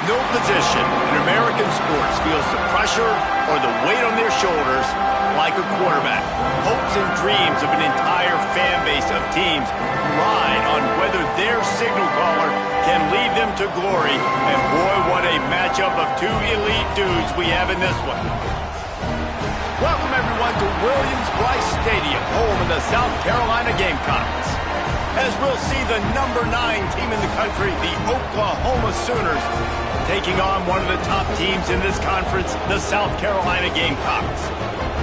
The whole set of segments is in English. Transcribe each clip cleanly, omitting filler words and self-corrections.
No position in American sports feels the pressure or the weight on their shoulders like a quarterback. Hopes and dreams of an entire fan base of teams ride on whether their signal caller can lead them to glory. And boy, what a matchup of two elite dudes we have in this one. Welcome everyone to Williams-Brice Stadium, home of the South Carolina Gamecocks. As we'll see the number 9 team in the country, the Oklahoma Sooners, taking on one of the top teams in this conference, the South Carolina Gamecocks.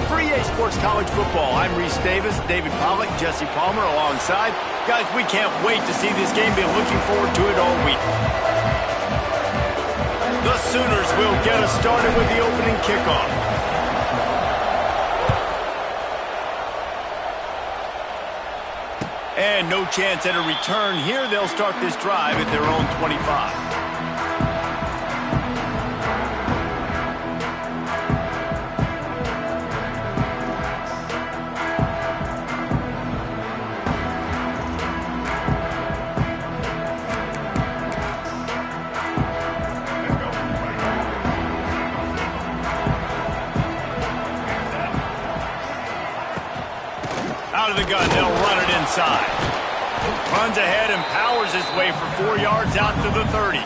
For EA Sports College Football, I'm Reese Davis, David Pollack, Jesse Palmer alongside. Guys, we can't wait to see this game. Been looking forward to it all week. The Sooners will get us started with the opening kickoff. And no chance at a return here. They'll start this drive at their own 25. Out of the gun, they'll run it inside. Runs ahead and powers his way for 4 yards out to the 30.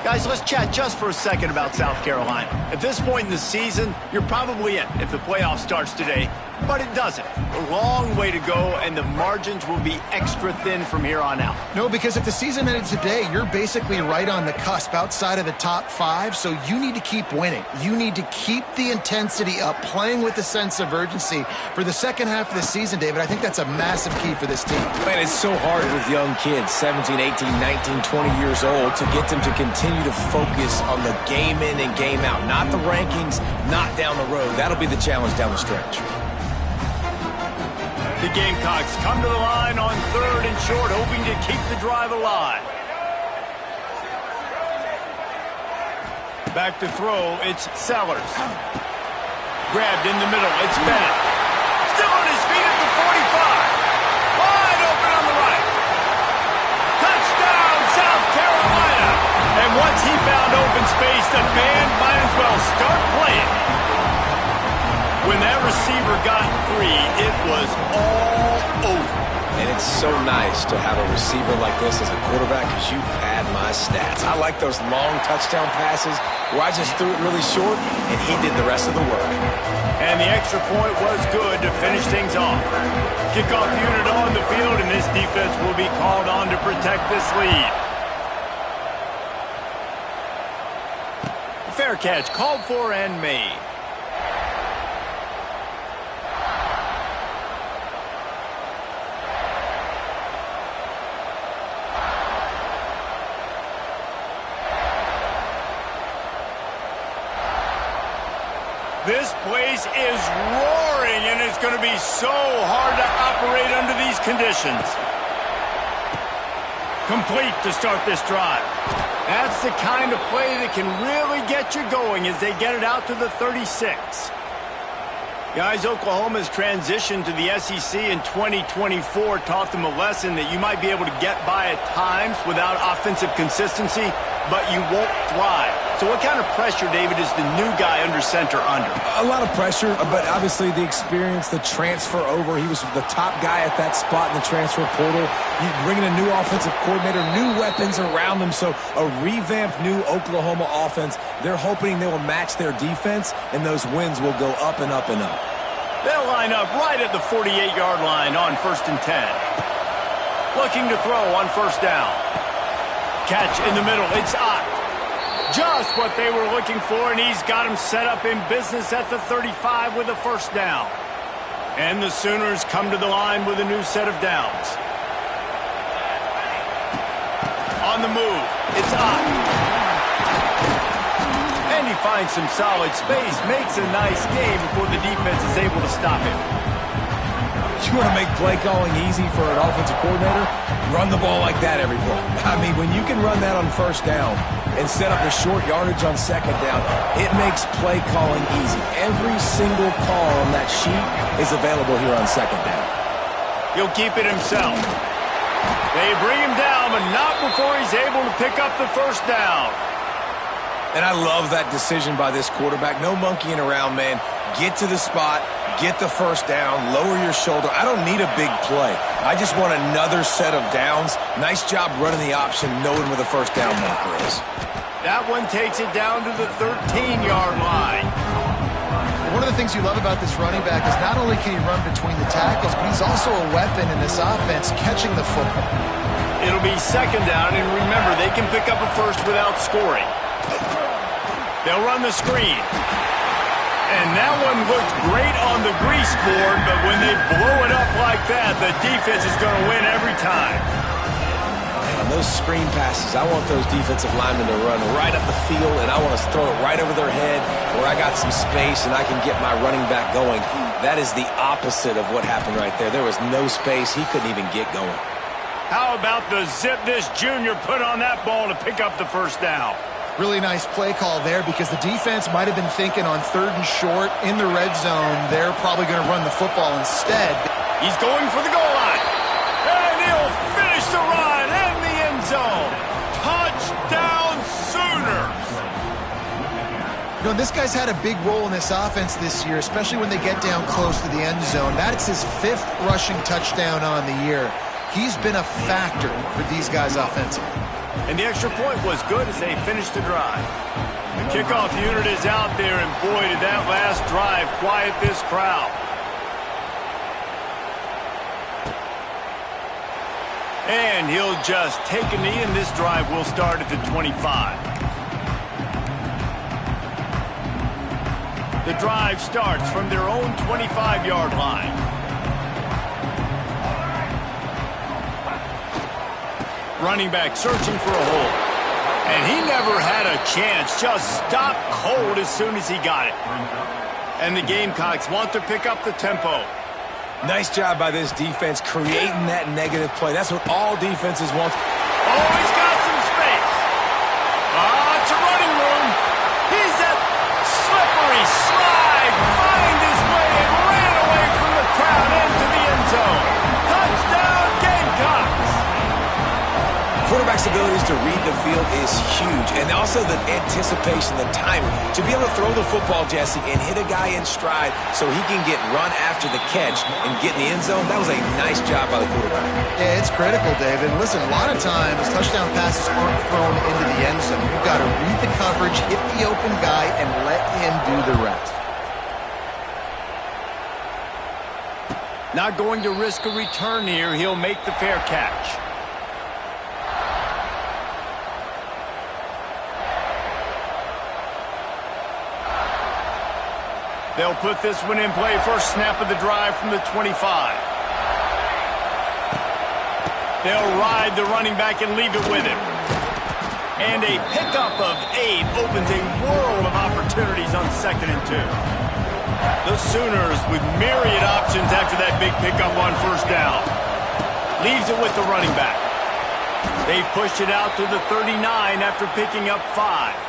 Guys, let's chat just for a second about South Carolina. At this point in the season, you're probably in if the playoff starts today, but it doesn't. A long way to go, and the margins will be extra thin from here on out. No, because if the season ended today, you're basically right on the cusp outside of the top 5, so you need to keep winning. You need to keep the intensity up, playing with a sense of urgency. For the second half of the season, David, I think that's a massive key for this team. Man, it's so hard with young kids, 17, 18, 19, 20 years old, to get them to continue to focus on the game in and game out, not the rankings, not down the road. That'll be the challenge down the stretch. The Gamecocks come to the line on 3rd and short, hoping to keep the drive alive. Back to throw, it's Sellers. Grabbed in the middle, it's Bennett. Still on his feet at the 45. Wide open on the right. Touchdown, South Carolina. And once he found open space, the band might as well start playing. When that receiver got free, it was all over. And it's so nice to have a receiver like this as a quarterback because you pad my stats. I like those long touchdown passes where I just threw it really short and he did the rest of the work. And the extra point was good to finish things off. Kickoff unit on the field, and this defense will be called on to protect this lead. Fair catch called for and made. This place is roaring, and it's going to be so hard to operate under these conditions. Complete to start this drive. That's the kind of play that can really get you going as they get it out to the 36. Guys, Oklahoma's transition to the SEC in 2024 taught them a lesson that you might be able to get by at times without offensive consistency, but you won't thrive. So what kind of pressure, David, is the new guy under center under? A lot of pressure, but obviously the experience, the transfer over. He was the top guy at that spot in the transfer portal. You bring in a new offensive coordinator, new weapons around them, so a revamped new Oklahoma offense. They're hoping they will match their defense, and those wins will go up and up and up. They'll line up right at the 48-yard line on 1st and 10. Looking to throw on 1st down. Catch in the middle, it's Ott. Just what they were looking for, and he's got him set up in business at the 35 with a 1st down. And the Sooners come to the line with a new set of downs. On the move, it's Ott. And he finds some solid space, makes a nice game before the defense is able to stop him. You want to make play calling easy for an offensive coordinator? Run the ball like that every play. I mean, when you can run that on 1st down and set up a short yardage on 2nd down, it makes play calling easy. Every single call on that sheet is available here on 2nd down. He'll keep it himself. They bring him down, but not before he's able to pick up the 1st down. And I love that decision by this quarterback. No monkeying around, man. Get to the spot, get the first down, lower your shoulder. I don't need a big play. I just want another set of downs. Nice job running the option, knowing where the first down marker is. That one takes it down to the 13-yard line. One of the things you love about this running back is not only can he run between the tackles, but he's also a weapon in this offense catching the football. It'll be second down, and remember, they can pick up a first without scoring. They'll run the screen. And that one looked great on the grease board, but when they blow it up like that, the defense is going to win every time. On those screen passes, I want those defensive linemen to run right up the field, and I want to throw it right over their head where I got some space and I can get my running back going. That is the opposite of what happened right there. There was no space. He couldn't even get going. How about the zip this junior put on that ball to pick up the first down? Really nice play call there because the defense might have been thinking on 3rd and short in the red zone. They're probably going to run the football instead. He's going for the goal line. And he'll finish the run in the end zone. Touchdown Sooners. You know, this guy's had a big role in this offense this year, especially when they get down close to the end zone. That's his 5th rushing touchdown on the year. He's been a factor for these guys offensively. And the extra point was good as they finished the drive. The kickoff unit is out there, and boy, did that last drive quiet this crowd. And he'll just take a knee, and this drive will start at the 25. The drive starts from their own 25-yard line. Running back searching for a hole. And he never had a chance. Just stopped cold as soon as he got it. And the Gamecocks want to pick up the tempo. Nice job by this defense creating that negative play. That's what all defenses want. Oh, he's got some space. It's a running room. He's a slippery slide. Find his way and ran away from the crowd into the end zone. Touchdown Gamecocks. Quarterback's abilities to read the field is huge, and also the anticipation, the timing. To be able to throw the football, Jesse, and hit a guy in stride so he can get run after the catch and get in the end zone, that was a nice job by the quarterback. Yeah, it's critical, David. Listen, a lot of times touchdown passes aren't thrown into the end zone. You've got to read the coverage, hit the open guy, and let him do the rest. Not going to risk a return here. He'll make the fair catch. They'll put this one in play. First snap of the drive from the 25. They'll ride the running back and leave it with him. And a pickup of 8 opens a world of opportunities on 2nd and 2. The Sooners with myriad options after that big pickup on first down. Leaves it with the running back. They've pushed it out to the 39 after picking up 5.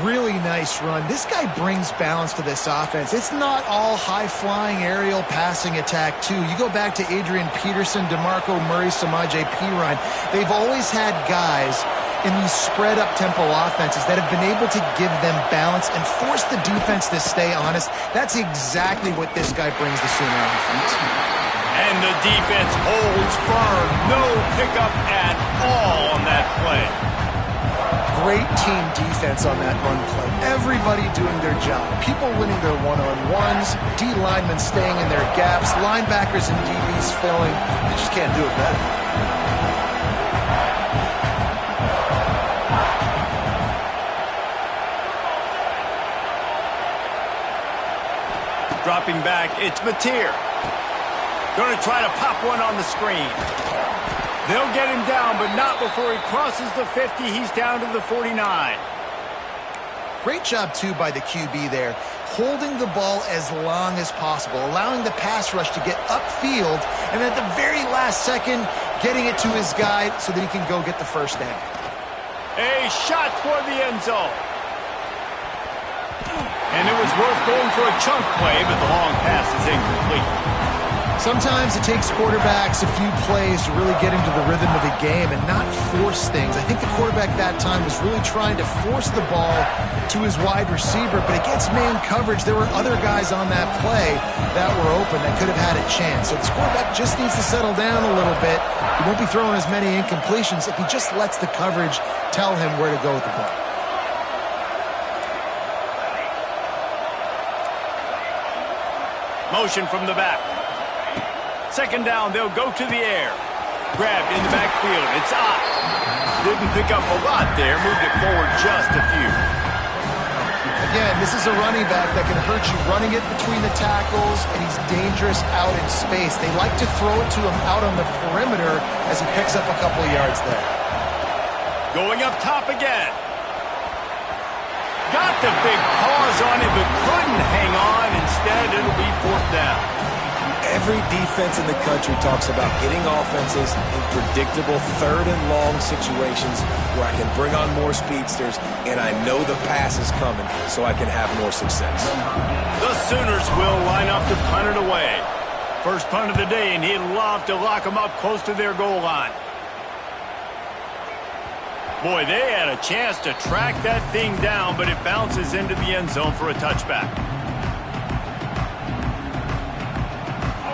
Really nice run. This guy brings balance to this offense. It's not all high-flying aerial passing attack, too. You go back to Adrian Peterson, DeMarco Murray, Samaje Perine. They've always had guys in these spread-up tempo offenses that have been able to give them balance and force the defense to stay honest. That's exactly what this guy brings the Sooner offense. And the defense holds firm. No pickup at all on that play. Great team defense on that run play. Everybody doing their job. People winning their one-on-ones, D linemen staying in their gaps, linebackers and DBs filling. You just can't do it better. Dropping back, it's Mateer. Going to try to pop one on the screen. They'll get him down, but not before he crosses the 50. He's down to the 49. Great job, too, by the QB there. Holding the ball as long as possible, allowing the pass rush to get upfield, and at the very last second, getting it to his guy so that he can go get the first down. A shot toward the end zone. And it was worth going for a chunk play, but the long pass is incomplete. Sometimes it takes quarterbacks a few plays to really get into the rhythm of the game and not force things. I think the quarterback that time was really trying to force the ball to his wide receiver, but against man coverage, there were other guys on that play that were open that could have had a chance. So this quarterback just needs to settle down a little bit. He won't be throwing as many incompletions if he just lets the coverage tell him where to go with the ball. Motion from the back. Second down, they'll go to the air. Grabbed in the backfield. It's up. Didn't pick up a lot there. Moved it forward just a few. Again, this is a running back that can hurt you running it between the tackles, and he's dangerous out in space. They like to throw it to him out on the perimeter as he picks up a couple of yards there. Going up top again. Got the big paws on it, but couldn't hang on. Instead, it'll be fourth down. Every defense in the country talks about getting offenses in predictable third and long situations where I can bring on more speedsters and I know the pass is coming so I can have more success. The Sooners will line up to punt it away. First punt of the day, and he'd love to lock them up close to their goal line. Boy, they had a chance to track that thing down, but it bounces into the end zone for a touchback.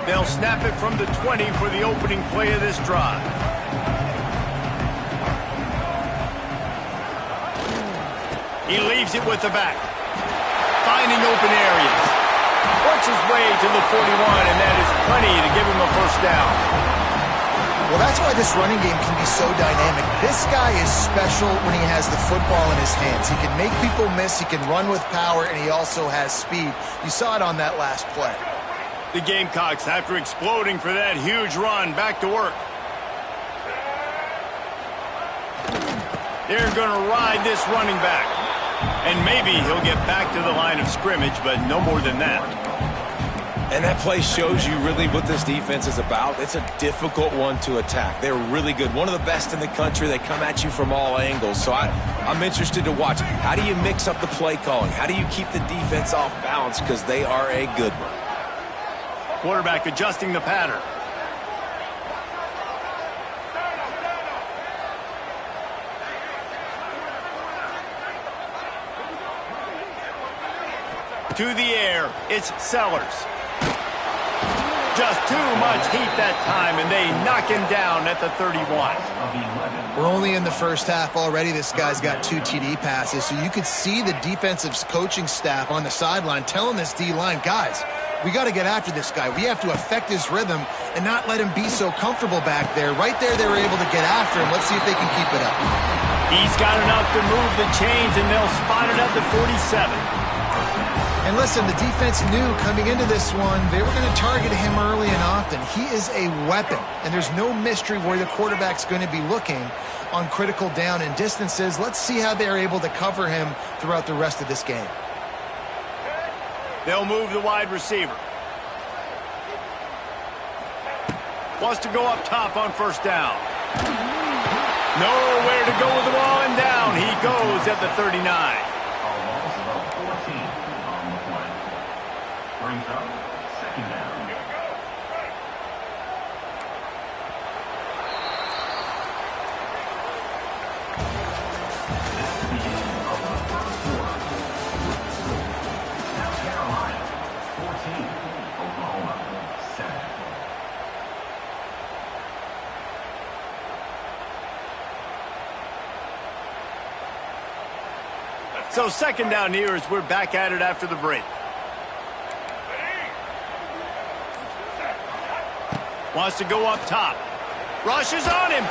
They'll snap it from the 20 for the opening play of this drive. He leaves it with the back. Finding open areas. Works his way to the 41, and that is plenty to give him a first down. Well, that's why this running game can be so dynamic. This guy is special when he has the football in his hands. He can make people miss, he can run with power, and he also has speed. You saw it on that last play. The Gamecocks, after exploding for that huge run, back to work. They're going to ride this running back. And maybe he'll get back to the line of scrimmage, but no more than that. And that play shows you really what this defense is about. It's a difficult one to attack. They're really good. One of the best in the country. They come at you from all angles. So I'm interested to watch. How do you mix up the play calling? How do you keep the defense off balance? Because they are a good one. Quarterback adjusting the pattern. To the air, it's Sellers. Just too much heat that time, and they knock him down at the 31. We're only in the first half already. This guy's got 2 TD passes, so you could see the defensive coaching staff on the sideline telling this D-line, guys, we got to get after this guy. We have to affect his rhythm and not let him be so comfortable back there. Right there, they were able to get after him. Let's see if they can keep it up. He's got enough to move the chains, and they'll spot it at the 47. And listen, the defense knew coming into this one, they were going to target him early and often. He is a weapon, and there's no mystery where the quarterback's going to be looking on critical down and distances. Let's see how they're able to cover him throughout the rest of this game. They'll move the wide receiver. Wants to go up top on first down. Nowhere to go with the ball, and down he goes at the 39. So second down here as we're back at it after the break. Wants to go up top. Rushes on him.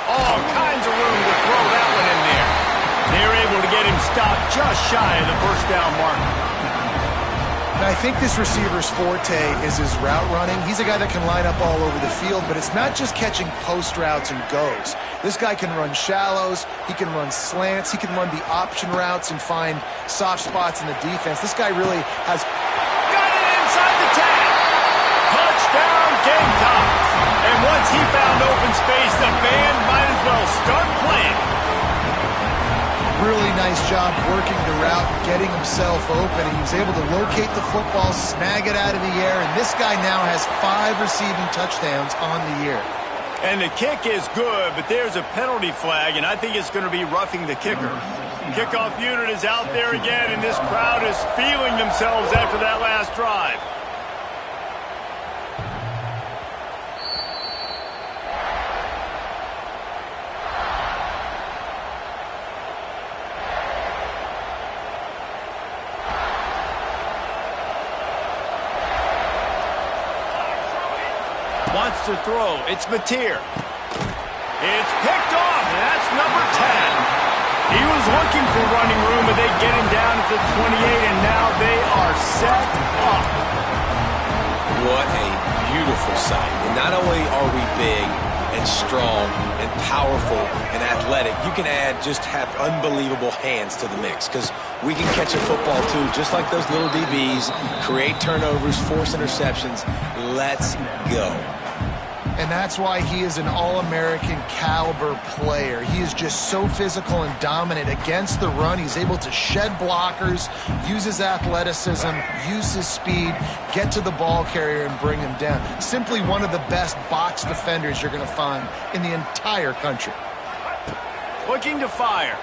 All kinds of room to throw that one in there. They're able to get him stopped just shy of the first down mark. And I think this receiver's forte is his route running. He's a guy that can line up all over the field, but it's not just catching post routes and goes. This guy can run shallows, he can run slants, he can run the option routes and find soft spots in the defense. This guy really has... Got it inside the tag! Touchdown Gamecocks! And once he found open space, the band might as well start playing. Really nice job working the route, getting himself open. He was able to locate the football, snag it out of the air, and this guy now has 5 receiving touchdowns on the year. And the kick is good, but there's a penalty flag, and I think it's going to be roughing the kicker. Kickoff unit is out there again, and this crowd is feeling themselves after that last drive. Wants to throw. It's Mateer. It's picked off, and that's number 10. He was looking for running room, but they get him down at the 28, and now they are set up. What a beautiful sight. And not only are we big and strong and powerful and athletic, you can have unbelievable hands to the mix, because we can catch a football too, just like those little DBs, create turnovers, force interceptions. Let's go. And that's why he is an All-American caliber player. He is just so physical and dominant against the run. He's able to shed blockers, use his athleticism, use his speed, get to the ball carrier and bring him down. Simply one of the best box defenders you're going to find in the entire country. Looking to fire.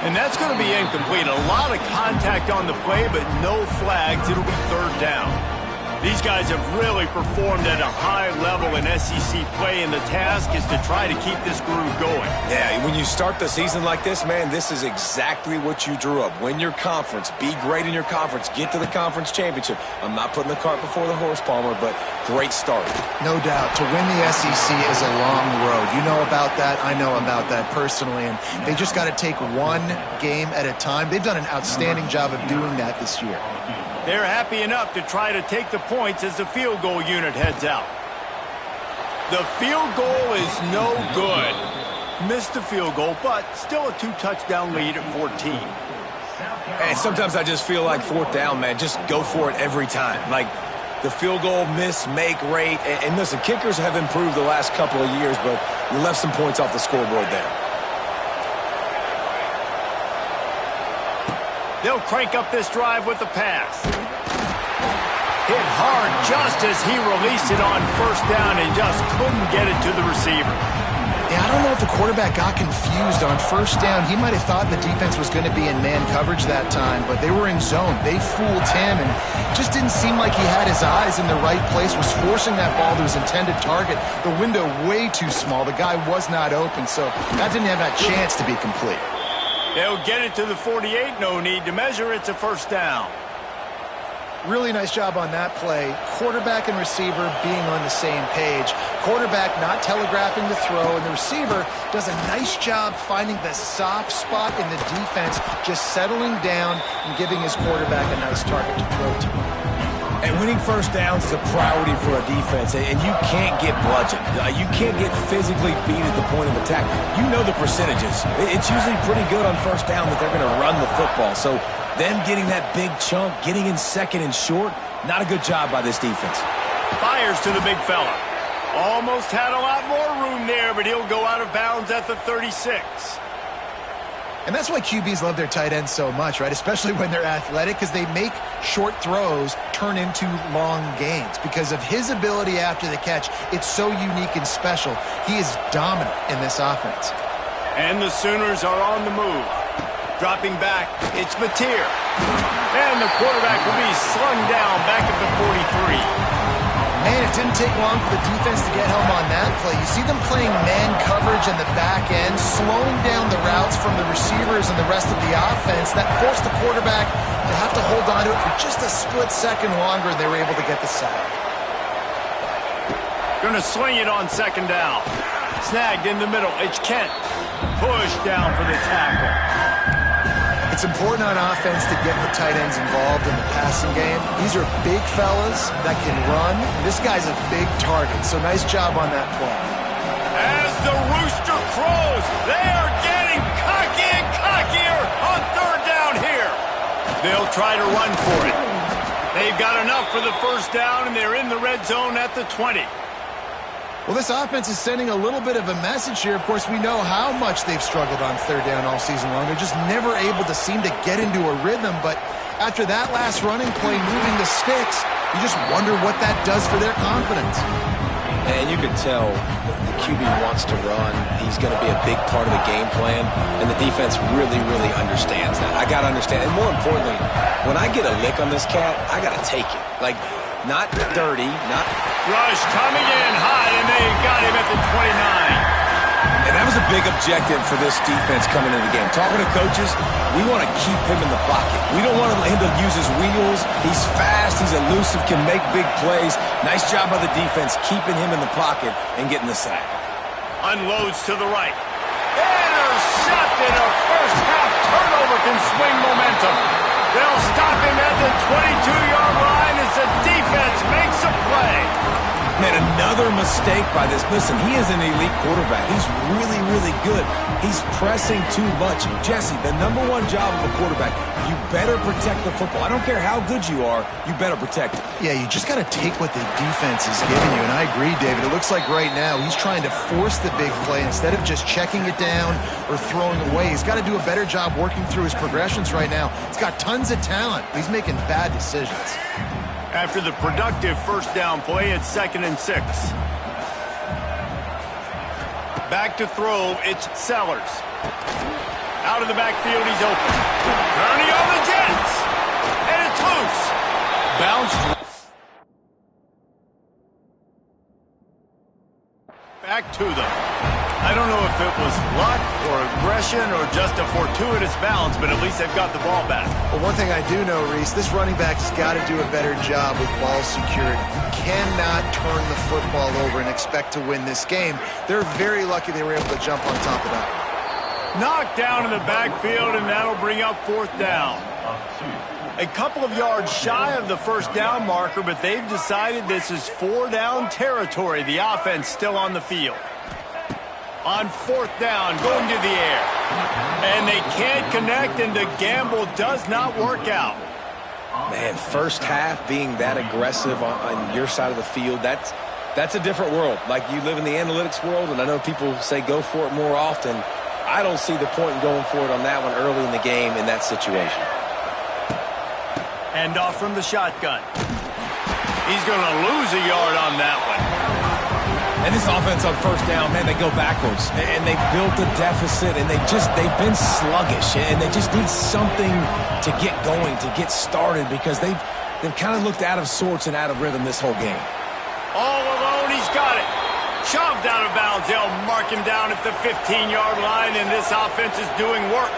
And that's going to be incomplete. A lot of contact on the play, but no flags. It'll be 3rd down. These guys have really performed at a high level in SEC play, and the task is to try to keep this groove going. Yeah, when you start the season like this, man, this is exactly what you drew up. Win your conference. Be great in your conference. Get to the conference championship. I'm not putting the cart before the horse, Palmer, but great start. No doubt. To win the SEC is a long road. You know about that. I know about that personally, and they just got to take one game at a time. They've done an outstanding job of doing that this year. They're happy enough to try to take the points as the field goal unit heads out. The field goal is no good. Missed the field goal, but still a 2-touchdown lead at 14. And sometimes I just feel like 4th down, man, just go for it every time. Like the field goal miss-make rate. And listen, kickers have improved the last couple of years, but you left some points off the scoreboard there. They'll crank up this drive with the pass. Hit hard just as he released it on 1st down and just couldn't get it to the receiver. Yeah, I don't know if the quarterback got confused on 1st down. He might have thought the defense was going to be in man coverage that time, but they were in zone. They fooled him, and just didn't seem like he had his eyes in the right place, was forcing that ball to his intended target. The window way too small. The guy was not open, so that didn't have that chance to be complete. They'll get it to the 48. No need to measure. It's a 1st down. Really nice job on that play. Quarterback and receiver being on the same page. Quarterback not telegraphing the throw, and the receiver does a nice job finding the soft spot in the defense, just settling down and giving his quarterback a nice target to throw to. And winning 1st downs is a priority for a defense, and you can't get bludgeoned. You can't get physically beat at the point of attack. You know the percentages. It's usually pretty good on 1st down that they're going to run the football. So them getting that big chunk, getting in 2nd and short, not a good job by this defense. Fires to the big fella. Almost had a lot more room there, but he'll go out of bounds at the 36. And that's why QBs love their tight ends so much, right? Especially when they're athletic, because they make short throws turn into long gains. Because of his ability after the catch, it's so unique and special. He is dominant in this offense. And the Sooners are on the move. Dropping back, it's Mateer. And the quarterback will be slung down back at the 43. Man, it didn't take long for the defense to get home on that play. You see them playing man coverage in the back end, slowing down the routes from the receivers and the rest of the offense. That forced the quarterback to have to hold on to it for just a split second longer, and they were able to get the sack. Gonna swing it on 2nd down. Snagged in the middle. It's Kent. Pushed down for the tackle. It's important on offense to get the tight ends involved in the passing game. These are big fellas that can run. This guy's a big target, so nice job on that play. As the rooster crows, they are getting cocky and cockier on 3rd down here. They'll try to run for it. They've got enough for the 1st down, and they're in the red zone at the 20. Well, this offense is sending a little bit of a message here. Of course, we know how much they've struggled on third down all season long. They're just never able to seem to get into a rhythm. But after that last running play, moving the sticks, you just wonder what that does for their confidence. And you can tell the QB wants to run. He's going to be a big part of the game plan, and the defense really, really understands that. I got to understand, and more importantly, when I get a lick on this cat, I got to take it. Like, not dirty, not... Rush coming in high, and they got him at the 29. And that was a big objective for this defense coming into the game. Talking to coaches, we want to keep him in the pocket. We don't want him to use his wheels. He's fast, he's elusive, can make big plays. Nice job by the defense keeping him in the pocket and getting the sack. Unloads to the right. Intercepted. A first-half turnover can swing momentum. They'll stop him at the 22-yard line as the defense makes a play. Man, another mistake by this. Listen, he is an elite quarterback. He's really, really good. He's pressing too much. Jesse, the number one job of a quarterback, you better protect the football. I don't care how good you are, you better protect it. Yeah, you just got to take what the defense is giving you. And I agree, David. It looks like right now he's trying to force the big play instead of just checking it down or throwing away. He's got to do a better job working through his progressions right now. He's got tons of talent. He's making bad decisions. After the productive first down play, it's 2nd and 6. Back to throw, it's Sellers. Out of the backfield, he's open. Turning on the Jets. And it's loose. Bounced. Back to them. I don't know if it was luck or aggression or just a fortuitous bounce, but at least they've got the ball back. Well, one thing I do know, Reese, this running back's got to do a better job with ball security. Cannot turn the football over and expect to win this game. They're very lucky they were able to jump on top of that. Knocked down in the backfield, and that'll bring up 4th down. A couple of yards shy of the first down marker, but they've decided this is 4-down territory. The offense still on the field. On 4th down, going to the air. And they can't connect, and the gamble does not work out. Man, first half being that aggressive on your side of the field, that's a different world. Like, you live in the analytics world, and I know people say go for it more often. I don't see the point in going for it on that one early in the game in that situation. Hand off from the shotgun. He's going to lose a yard on that one. And this offense on first down, man, they go backwards. And they built a deficit, and they've been sluggish. And they just need something to get going, to get started, because they've kind of looked out of sorts and out of rhythm this whole game. All alone, he's got it. Shoved out of bounds. They'll mark him down at the 15-yard line, and this offense is doing work.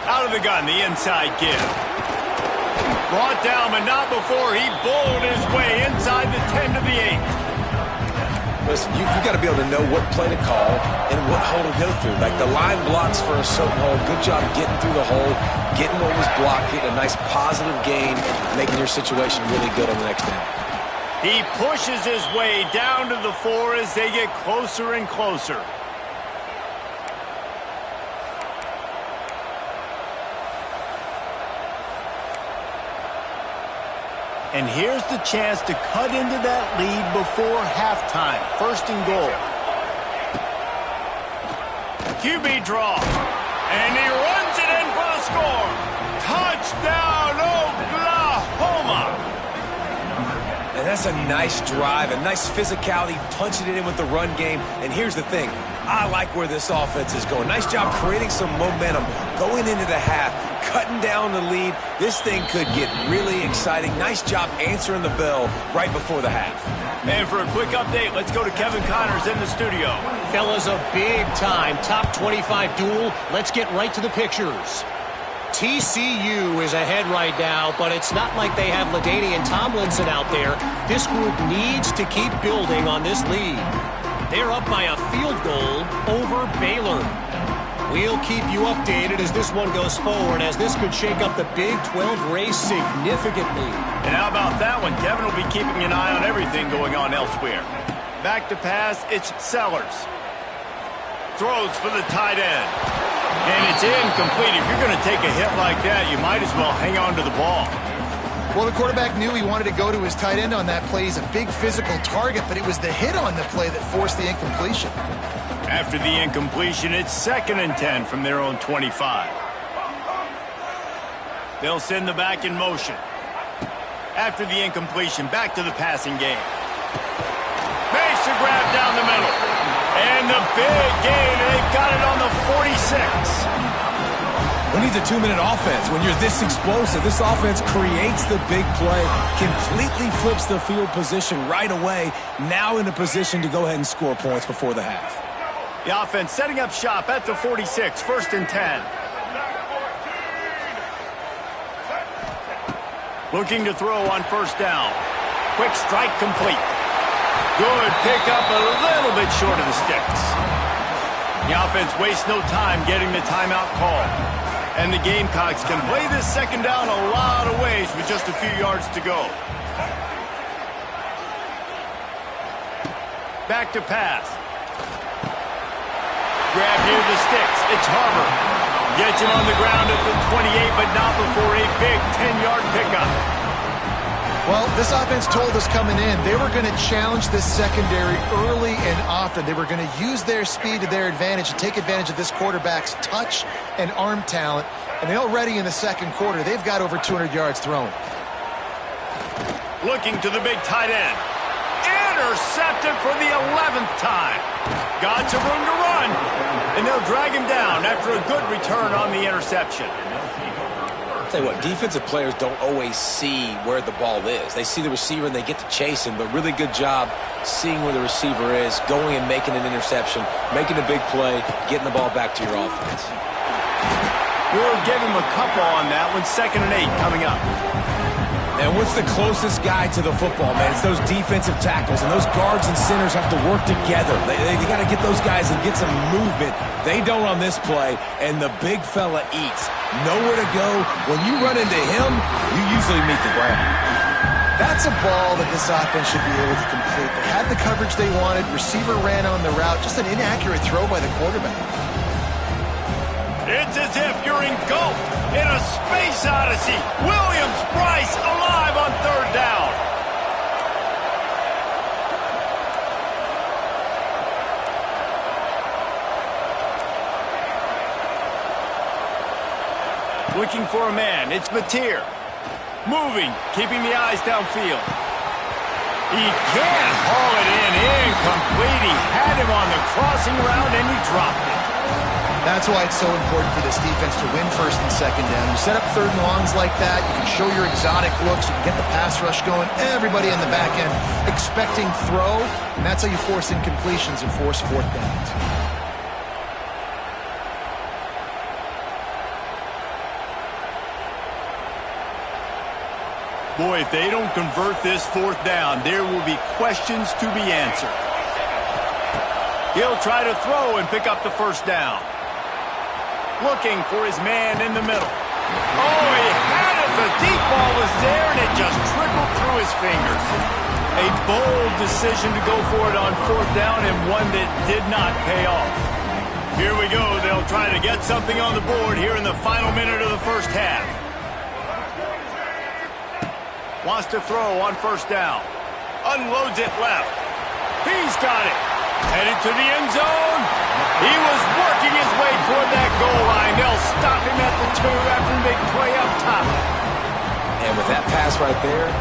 Out of the gun, the inside give. Brought down, but not before he bowled his way inside the 10 to the 8. Listen, you got to be able to know what play to call and what hole to go through. Like, the line blocks for a certain hole. Good job getting through the hole, getting what was blocked, getting a nice positive gain, making your situation really good on the next down. He pushes his way down to the 4 as they get closer and closer. And here's the chance to cut into that lead before halftime. 1st and goal. QB draw. And he runs it in for the score. Touchdown, Oklahoma. And that's a nice drive, a nice physicality, punching it in with the run game. And here's the thing. I like where this offense is going. Nice job creating some momentum going into the half, cutting down the lead. This thing could get really exciting. Nice job answering the bell right before the half. And for a quick update, let's go to Kevin Connors in the studio. Fellas, a big-time top 25 duel. Let's get right to the pictures. TCU is ahead right now, but it's not like they have LaDainian Tomlinson out there. This group needs to keep building on this lead. They're up by a field goal over Baylor. We'll keep you updated as this one goes forward, as this could shake up the Big 12 race significantly. And how about that one? Kevin will be keeping an eye on everything going on elsewhere. Back to pass, it's Sellers. Throws for the tight end. And it's incomplete. If you're going to take a hit like that, you might as well hang on to the ball. Well, the quarterback knew he wanted to go to his tight end on that play. He's a big physical target, but it was the hit on the play that forced the incompletion. After the incompletion, it's 2nd and 10 from their own 25. They'll send the back in motion. After the incompletion, back to the passing game. Makes a grab down the middle. And the big gain, and they've got it on the 46. Who needs a 2-minute offense when you're this explosive? This offense creates the big play, completely flips the field position right away, now in a position to go ahead and score points before the half. The offense setting up shop at the 46, 1st and 10. Looking to throw on 1st down. Quick strike complete. Good pickup, a little bit short of the sticks. The offense wastes no time getting the timeout call. And the Gamecocks can play this 2nd down a lot of ways with just a few yards to go. Back to pass. Grab near the sticks. It's Harbor. Gets him on the ground at the 28, but not before a big 10-yard pickup. Well, this offense told us coming in they were going to challenge this secondary early and often. They were going to use their speed to their advantage and take advantage of this quarterback's touch and arm talent. And already in the 2nd quarter, they've got over 200 yards thrown. Looking to the big tight end. Intercepted for the 11th time. Got some room to run. And they'll drag him down after a good return on the interception. Tell you what, defensive players don't always see where the ball is. They see the receiver and they get to chase him, but really good job seeing where the receiver is, going and making an interception, making a big play, getting the ball back to your offense. We'll give him a couple on that one. 2nd and 8 coming up. And what's the closest guy to the football, man? It's those defensive tackles, and those guards and centers have to work together. They got to get those guys and get some movement. They don't on this play, and the big fella eats. Nowhere to go. When you run into him, you usually meet the ground. That's a ball that this offense should be able to complete. They had the coverage they wanted. Receiver ran on the route. Just an inaccurate throw by the quarterback. It's as if you're engulfed in a space odyssey. Williams-Brice alive on 3rd down. Looking for a man. It's Mateer. Moving, keeping the eyes downfield. He can't haul it in. Incomplete. He had him on the crossing route, and he dropped it. That's why it's so important for this defense to win 1st and 2nd down. You set up 3rd and longs like that. You can show your exotic looks. You can get the pass rush going. Everybody in the back end expecting throw, and that's how you force incompletions and force 4th downs. Boy, if they don't convert this 4th down, there will be questions to be answered. He'll try to throw and pick up the 1st down. Looking for his man in the middle. Oh, he had it. The deep ball was there, and it just trickled through his fingers. A bold decision to go for it on 4th down, and one that did not pay off. Here we go. They'll try to get something on the board here in the final minute of the 1st half. Wants to throw on 1st down. Unloads it left. He's got it. Headed to the end zone. He was working his way toward that goal line. They'll stop him at the 2 after a big play up top. And with that pass right there,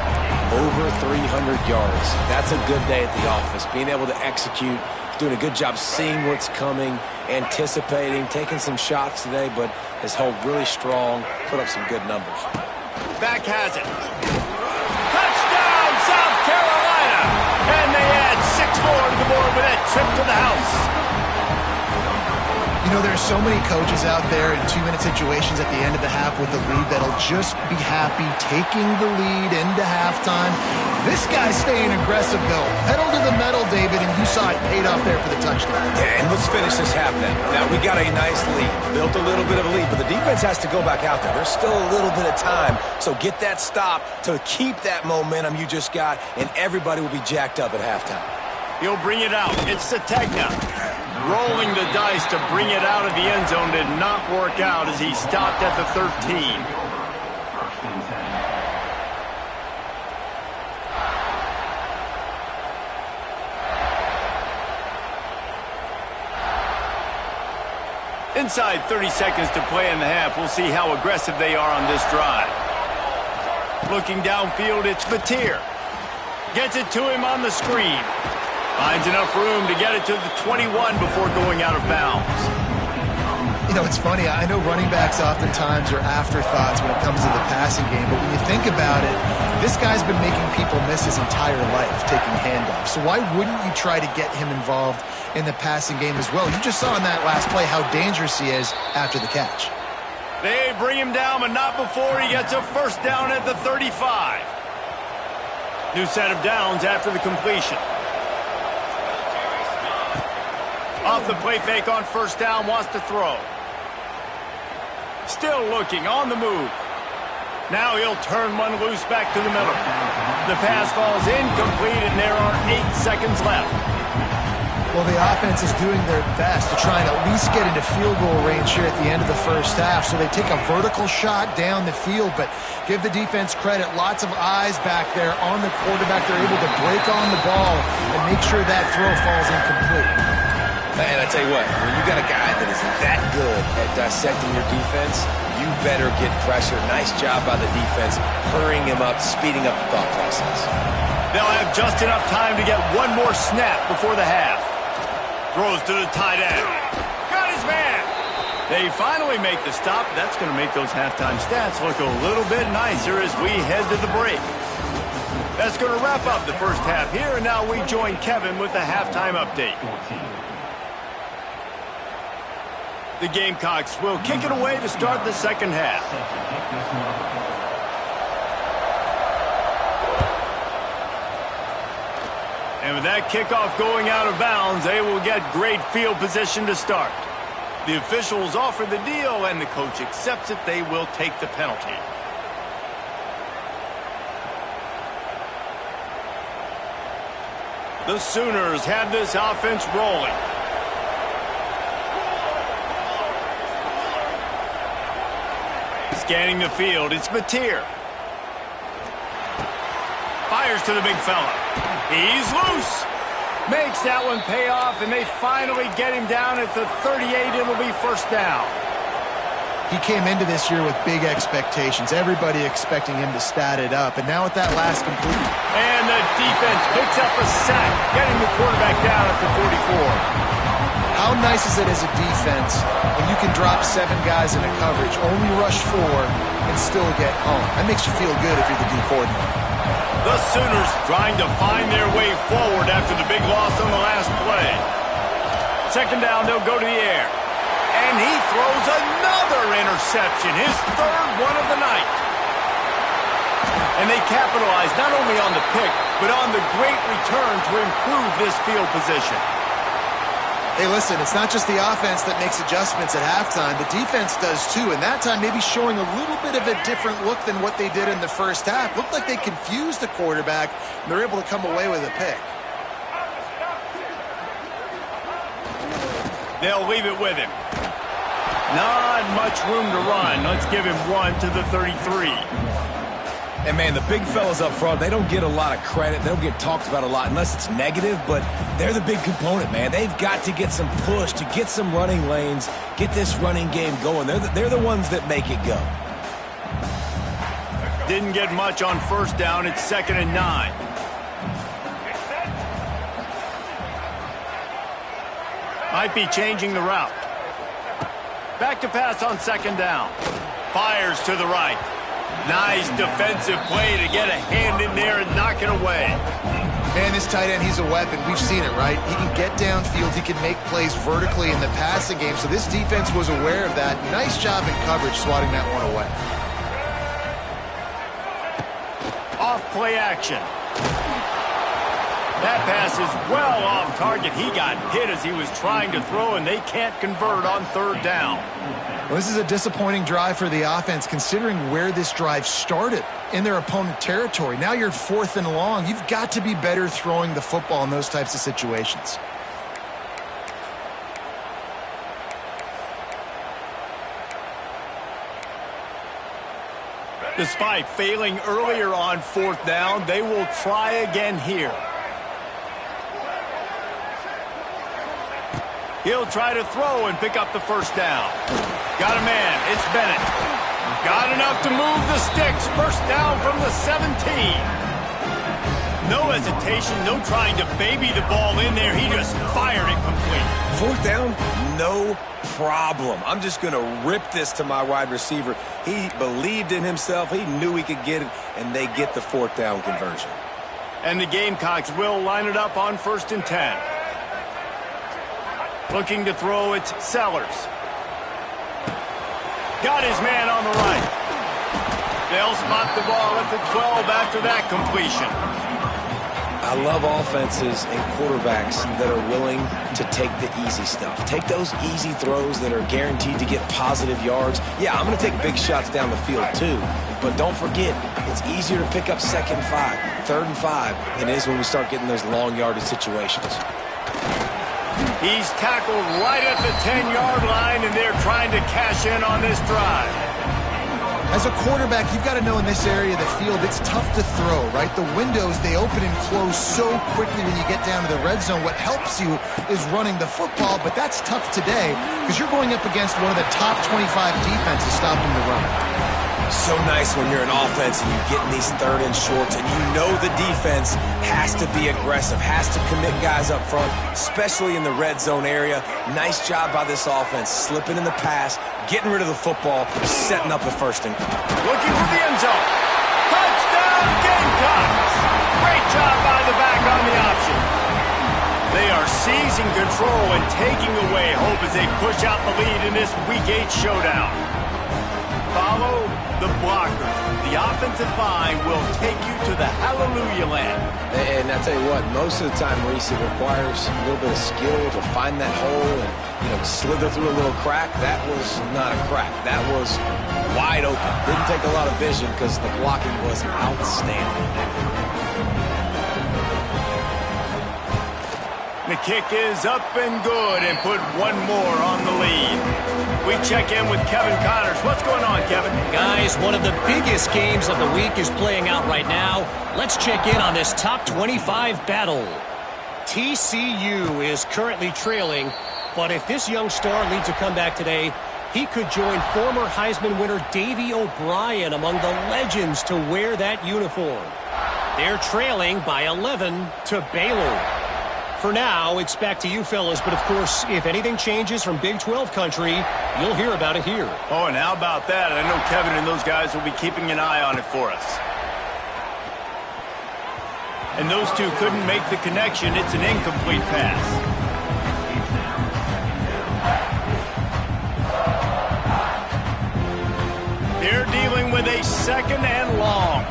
over 300 yards. That's a good day at the office. Being able to execute, doing a good job seeing what's coming, anticipating, taking some shots today, but has held really strong, put up some good numbers. Back has it. Touchdown, South Carolina! And they add 6 more to the board with that trip to the house. You know, there's so many coaches out there in 2-minute situations at the end of the half with the lead that'll just be happy taking the lead into halftime. This guy's staying aggressive, though. Pedal to the metal, David, and you saw it paid off there for the touchdown. Yeah, and let's finish this half now. Now, we got a nice lead. Built a little bit of a lead, but the defense has to go back out there. There's still a little bit of time, so get that stop to keep that momentum you just got, and everybody will be jacked up at halftime. He'll bring it out. It's Sategna. Rolling the dice to bring it out of the end zone did not work out as he stopped at the 13. Inside 30 seconds to play in the half. We'll see how aggressive they are on this drive. Looking downfield, it's Mateer. Gets it to him on the screen. Finds enough room to get it to the 21 before going out of bounds. You know, it's funny. I know running backs oftentimes are afterthoughts when it comes to the passing game, but when you think about it, this guy's been making people miss his entire life taking handoffs. So why wouldn't you try to get him involved in the passing game as well? You just saw in that last play how dangerous he is after the catch. They bring him down, but not before he gets a first down at the 35. New set of downs after the completion. Off the play fake on first down, wants to throw. Still looking, on the move. Now he'll turn one loose back to the middle. The pass falls incomplete, and there are 8 seconds left. Well, the offense is doing their best to try and at least get into field goal range here at the end of the first half. So they take a vertical shot down the field, but give the defense credit. Lots of eyes back there on the quarterback. They're able to break on the ball and make sure that throw falls incomplete. Man, I tell you what, when you got a guy that is that good at dissecting your defense, you better get pressure. Nice job by the defense, hurrying him up, speeding up the thought process. They'll have just enough time to get one more snap before the half. Throws to the tight end. Got his man. They finally make the stop. That's going to make those halftime stats look a little bit nicer as we head to the break. That's going to wrap up the first half here, and now we join Kevin with the halftime update. The Gamecocks will kick it away to start the second half. And with that kickoff going out of bounds, they will get great field position to start. The officials offer the deal, and the coach accepts it. They will take the penalty. The Sooners have this offense rolling. Scanning the field, it's Mateer. Fires to the big fella. He's loose. Makes that one pay off, and they finally get him down at the 38. It'll be first down. He came into this year with big expectations. Everybody expecting him to stat it up. And now with that last complete. And the defense picks up a sack, getting the quarterback down at the 44. How nice is it as a defense when you can drop 7 guys in a coverage, only rush 4, and still get home? That makes you feel good if you're the D coordinator. The Sooners trying to find their way forward after the big loss on the last play. Second down, they'll go to the air. And he throws another interception, his third one of the night. And they capitalize not only on the pick, but on the great return to improve this field position. Hey, listen, it's not just the offense that makes adjustments at halftime. The defense does too, and that time maybe showing a little bit of a different look than what they did in the first half. Looked like they confused the quarterback, and they're able to come away with a pick. They'll leave it with him. Not much room to run. Let's give him one to the 33. And, man, the big fellas up front, they don't get a lot of credit. They don't get talked about a lot unless it's negative, but they're the big component, man. They've got to get some push, to get some running lanes, get this running game going. They're the ones that make it go. Didn't get much on first down. It's 2nd and 9. Might be changing the route. Back to pass on 2nd down. Fires to the right. Nice defensive play to get a hand in there and knock it away. Man, this tight end, he's a weapon. We've seen it, right? He can get downfield. He can make plays vertically in the passing game. So this defense was aware of that. Nice job in coverage swatting that one away. Off play action. That pass is well off target. He got hit as he was trying to throw, and they can't convert on 3rd down. Well, this is a disappointing drive for the offense, considering where this drive started in their opponent territory. Now you're 4th and long. You've got to be better throwing the football in those types of situations. Despite failing earlier on 4th down, they will try again here. He'll try to throw and pick up the first down. Got a man. It's Bennett. Got enough to move the sticks. First down from the 17. No hesitation, no trying to baby the ball in there. He just fired it complete. Fourth down, no problem. I'm just going to rip this to my wide receiver. He believed in himself. He knew he could get it, and they get the fourth down conversion. And the Gamecocks will line it up on 1st and 10. Looking to throw, it's Sellers. Got his man on the right. They'll spot the ball at the 12 after that completion. I love offenses and quarterbacks that are willing to take the easy stuff. Take those easy throws that are guaranteed to get positive yards. Yeah, I'm going to take big shots down the field too. But don't forget, it's easier to pick up 2nd and 5, 3rd and 5 than it is when we start getting those long yardage situations. He's tackled right at the 10-yard line, and they're trying to cash in on this drive. As a quarterback, you've got to know in this area of the field, it's tough to throw, right? The windows, they open and close so quickly when you get down to the red zone. What helps you is running the football, but that's tough today because you're going up against one of the top 25 defenses stopping the run. So nice when you're an offense and you get in these 3rd and shorts and you know the defense has to be aggressive, has to commit guys up front, especially in the red zone area. Nice job by this offense, slipping in the pass, getting rid of the football, setting up the 1st and... Looking for the end zone. Touchdown, Gamecocks! Great job by the back on the option. They are seizing control and taking away hope as they push out the lead in this Week 8 showdown. Follow the blockers. The offensive line will take you to the hallelujah land. And I tell you what, most of the time, Reese, it requires a little bit of skill to find that hole and, slither through a little crack. That was not a crack. That was wide open. Didn't take a lot of vision because the blocking was outstanding. The kick is up and good and put one more on the lead. We check in with Kevin Connors. What's going on, Kevin? Guys, one of the biggest games of the week is playing out right now. Let's check in on this top 25 battle. TCU is currently trailing, but if this young star leads a comeback today, he could join former Heisman winner Davey O'Brien among the legends to wear that uniform. They're trailing by 11 to Baylor. For now, it's back to you fellas, but of course, if anything changes from Big 12 country, you'll hear about it here. Oh, and how about that? I know Kevin and those guys will be keeping an eye on it for us. And those two couldn't make the connection. It's an incomplete pass. They're dealing with a 2nd and long.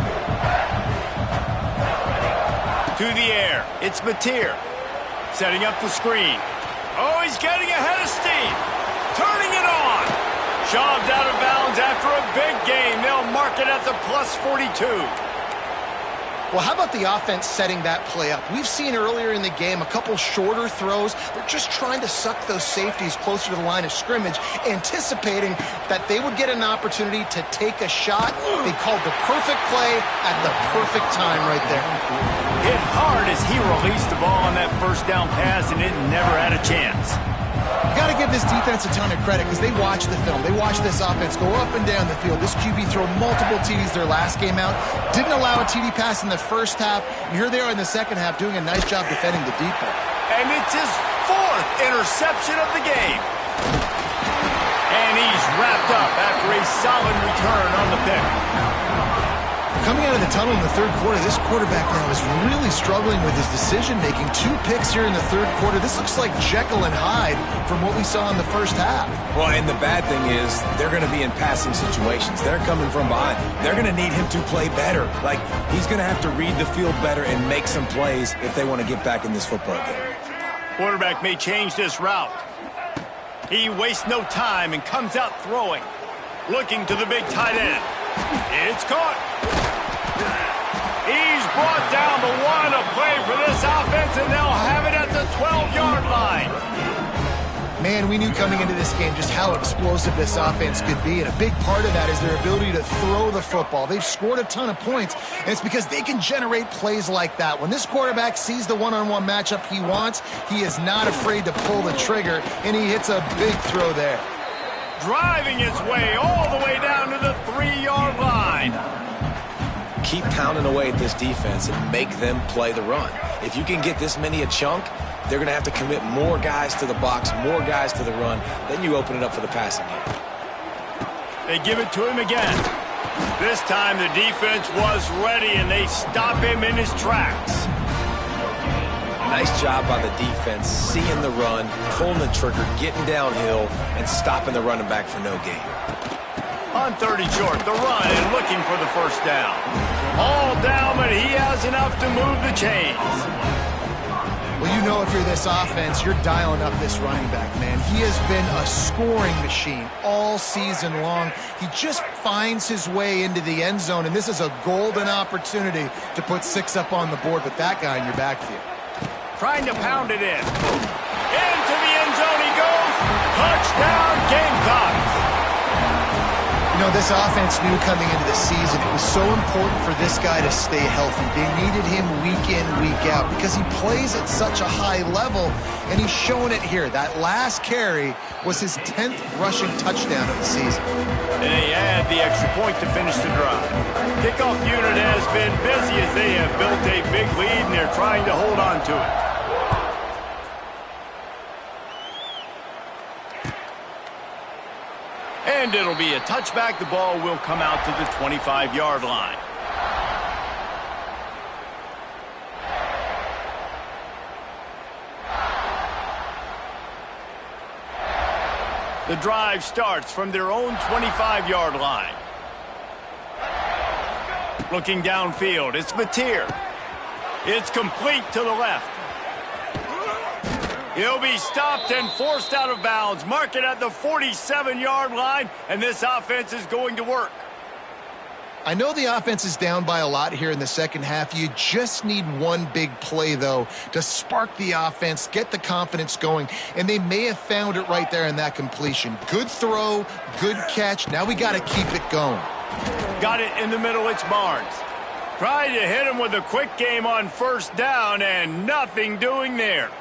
To the air, it's Mateer. Setting up the screen. Oh, he's getting ahead of steam. Turning it on. Shoved out of bounds after a big gain. They'll mark it at the plus 42. Well, how about the offense setting that play up? We've seen earlier in the game a couple shorter throws. They're just trying to suck those safeties closer to the line of scrimmage, anticipating that they would get an opportunity to take a shot. They called the perfect play at the perfect time right there. Hit hard as he released the ball on that first down pass, and it never had a chance. You got to give this defense a ton of credit because they watch the film. They watch this offense go up and down the field. This QB throw multiple TDs their last game out. Didn't allow a TD pass in the first half. And here they are in the second half doing a nice job defending the deep ball. And it's his 4th interception of the game. And he's wrapped up after a solid return on the pick. Coming out of the tunnel in the 3rd quarter, this quarterback now is really struggling with his decision-making. 2 picks here in the 3rd quarter. This looks like Jekyll and Hyde from what we saw in the first half. Well, and the bad thing is they're going to be in passing situations. They're coming from behind. They're going to need him to play better. Like, he's going to have to read the field better and make some plays if they want to get back in this football game. Quarterback may change this route. He wastes no time and comes out throwing. Looking to the big tight end. It's caught. He's brought down the 1, a play for this offense, and they'll have it at the 12-yard line. Man, we knew coming into this game just how explosive this offense could be, and a big part of that is their ability to throw the football. They've scored a ton of points, and it's because they can generate plays like that. When this quarterback sees the one-on-one matchup he wants, he is not afraid to pull the trigger, and he hits a big throw there. Driving his way all the way down to the 3-yard line. Keep pounding away at this defense and make them play the run. If you can get this many a chunk, they're going to have to commit more guys to the box, more guys to the run. Then you open it up for the passing game. They give it to him again. This time the defense was ready, and they stop him in his tracks. Nice job by the defense, seeing the run, pulling the trigger, getting downhill, and stopping the running back for no gain. On 30 short, the run and looking for the first down. All down, but he has enough to move the chains. Well, you know if you're this offense, you're dialing up this running back, man. He has been a scoring machine all season long. He just finds his way into the end zone, and this is a golden opportunity to put 6 up on the board with that guy in your backfield. Trying to pound it in. Into the end zone he goes. Touchdown, Gamecocks. You know, this offense knew coming into the season it was so important for this guy to stay healthy. They needed him week in, week out because he plays at such a high level, and he's showing it here. That last carry was his 10th rushing touchdown of the season. And they add the extra point to finish the drive. Kickoff unit has been busy as they have built a big lead, and they're trying to hold on to it. And it'll be a touchback. The ball will come out to the 25-yard line. The drive starts from their own 25-yard line. Looking downfield, it's Mateer. It's complete to the left. He'll be stopped and forced out of bounds. Mark it at the 47-yard line, and this offense is going to work. I know the offense is down by a lot here in the second half. You just need one big play, though, to spark the offense, get the confidence going, and they may have found it right there in that completion. Good throw, good catch. Now we got to keep it going. Got it in the middle. It's Barnes. Tried to hit him with a quick game on first down, and nothing doing there.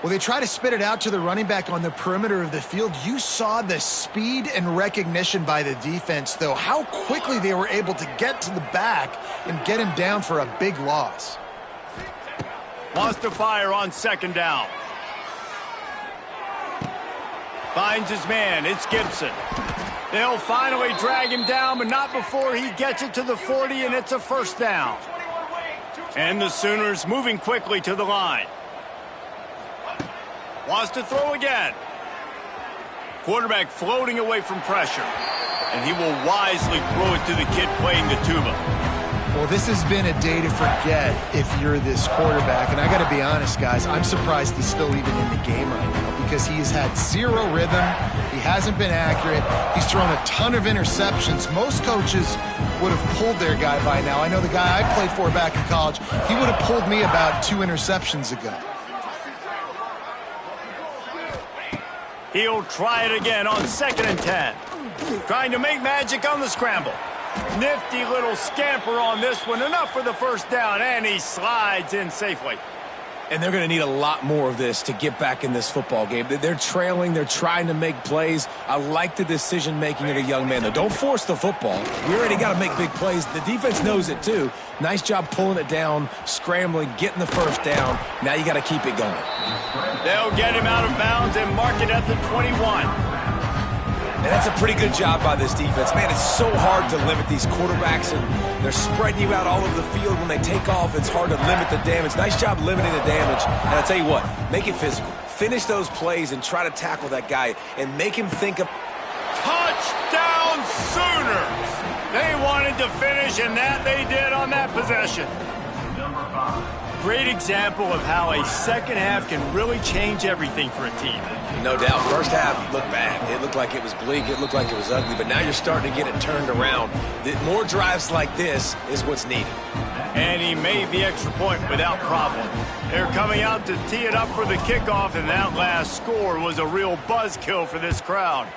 Well, they try to spit it out to the running back on the perimeter of the field. You saw the speed and recognition by the defense, though, how quickly they were able to get to the back and get him down for a big loss. Wants to fire on second down. Finds his man. It's Gibson. They'll finally drag him down, but not before he gets it to the 40, and it's a first down. And the Sooners moving quickly to the line. Wants to throw again. Quarterback floating away from pressure. And he will wisely throw it to the kid playing the tuba. Well, this has been a day to forget if you're this quarterback. And I got to be honest, guys, I'm surprised he's still even in the game right now because he has had zero rhythm. He hasn't been accurate. He's thrown a ton of interceptions. Most coaches would have pulled their guy by now. I know the guy I played for back in college, he would have pulled me about 2 interceptions ago. He'll try it again on 2nd and 10. Trying to make magic on the scramble. Nifty little scamper on this one. Enough for the first down, and he slides in safely. And they're going to need a lot more of this to get back in this football game. They're trailing. They're trying to make plays. I like the decision-making of the young man, though. Don't force the football. We already got to make big plays. The defense knows it, too. Nice job pulling it down, scrambling, getting the first down. Now you got to keep it going. They'll get him out of bounds and mark it at the 21. And that's a pretty good job by this defense. Man, it's so hard to limit these quarterbacks, and they're spreading you out all over the field. When they take off, it's hard to limit the damage. Nice job limiting the damage. And I'll tell you what, make it physical. Finish those plays and try to tackle that guy and make him think of... Touchdown Sooners! They wanted to finish, and that they did on that possession. Great example of how a second half can really change everything for a team. No doubt. First half looked bad. It looked like it was bleak. It looked like it was ugly. But now you're starting to get it turned around. More drives like this is what's needed. And he made the extra point without problem. They're coming out to tee it up for the kickoff, and that last score was a real buzzkill for this crowd.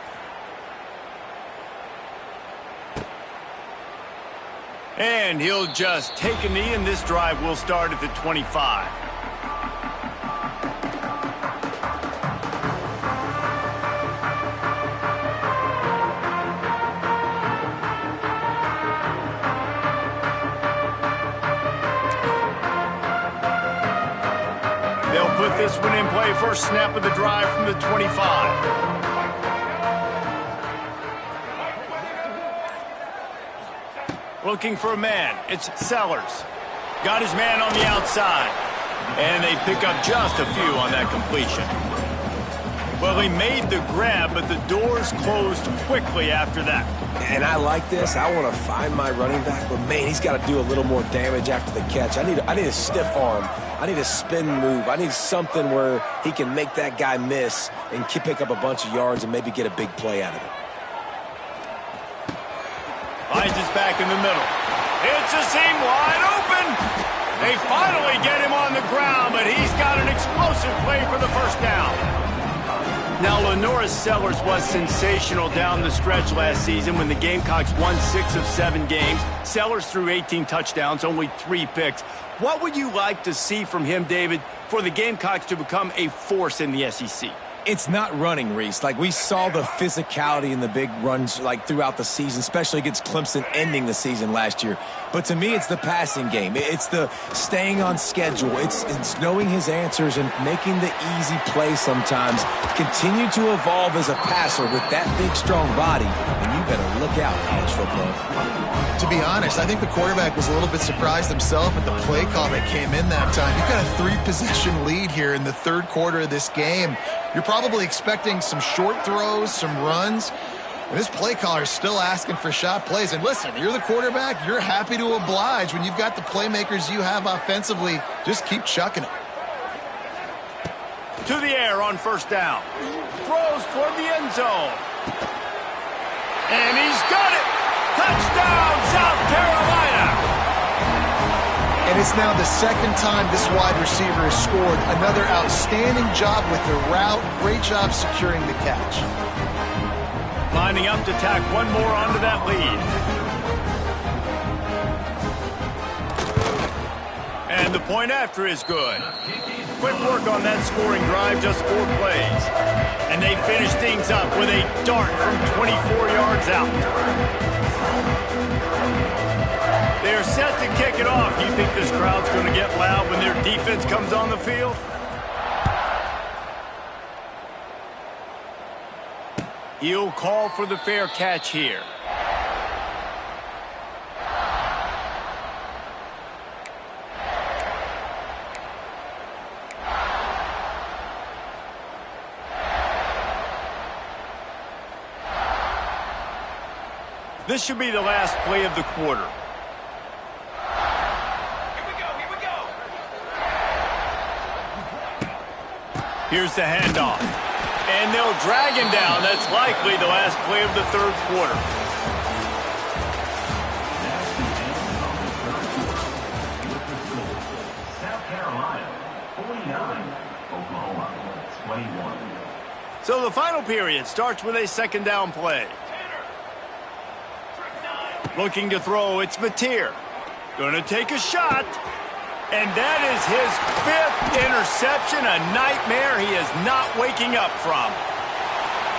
And he'll just take a knee, and this drive will start at the 25. They'll put this one in play. First snap of the drive from the 25. Looking for a man. It's Sellers. Got his man on the outside. And they pick up just a few on that completion. Well, he made the grab, but the doors closed quickly after that. And I like this. I want to find my running back, but, man, he's got to do a little more damage after the catch. I need a stiff arm. I need a spin move. I need something where he can make that guy miss and pick up a bunch of yards and maybe get a big play out of it. Finds his back in the middle. It's a seam wide open. They finally get him on the ground, but he's got an explosive play for the first down. Now, LaNorris Sellers was sensational down the stretch last season when the Gamecocks won 6 of 7 games. Sellers threw 18 touchdowns, only 3 picks. What would you like to see from him, David, for the Gamecocks to become a force in the SEC? It's not running, Reese. Like, we saw the physicality in the big runs, like, throughout the season, especially against Clemson ending the season last year. But to me, it's the passing game. It's the staying on schedule. It's knowing his answers and making the easy play sometimes. Continue to evolve as a passer with that big, strong body, and you better look out, college football. To be honest, I think the quarterback was a little bit surprised himself at the play call that came in that time. You've got a 3-possession lead here in the third quarter of this game. You're probably expecting some short throws, some runs. And this play caller is still asking for shot plays. And listen, you're the quarterback. You're happy to oblige when you've got the playmakers you have offensively. Just keep chucking it. To the air on first down. Throws toward the end zone. And he's got it. Touchdown, South Carolina. And it's now the second time this wide receiver has scored. Another outstanding job with the route. Great job securing the catch. Lining up to tack one more onto that lead. And the point after is good. Quick work on that scoring drive, just 4 plays. And they finish things up with a dart from 24 yards out. They're set to kick it off. Do you think this crowd's going to get loud when their defense comes on the field? He'll call for the fair catch here. This should be the last play of the quarter. Here's the handoff. And they'll drag him down. That's likely the last play of the third quarter. South Carolina, 49. Oklahoma, 21. So the final period starts with a second down play. Looking to throw, it's Mateer. Going to take a shot. And that is his 5th interception, a nightmare he is not waking up from.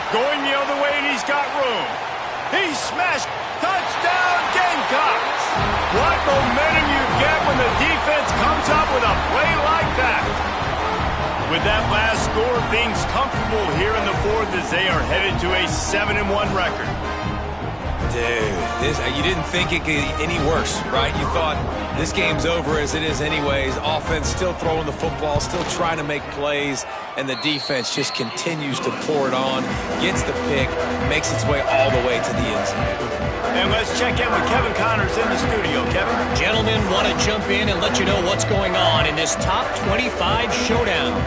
Going the other way, and he's got room. He smashed. Touchdown, Gamecocks. What momentum you get when the defense comes up with a play like that. With that last score, things comfortable here in the fourth as they are headed to a 7-1 record. Dude, you didn't think it could get any worse, right? You thought this game's over as it is anyways. Offense still throwing the football, still trying to make plays, and the defense just continues to pour it on, gets the pick, makes its way all the way to the end zone. And let's check in with Kevin Connors in the studio. Kevin? Gentlemen, want to jump in and let you know what's going on in this top 25 showdown.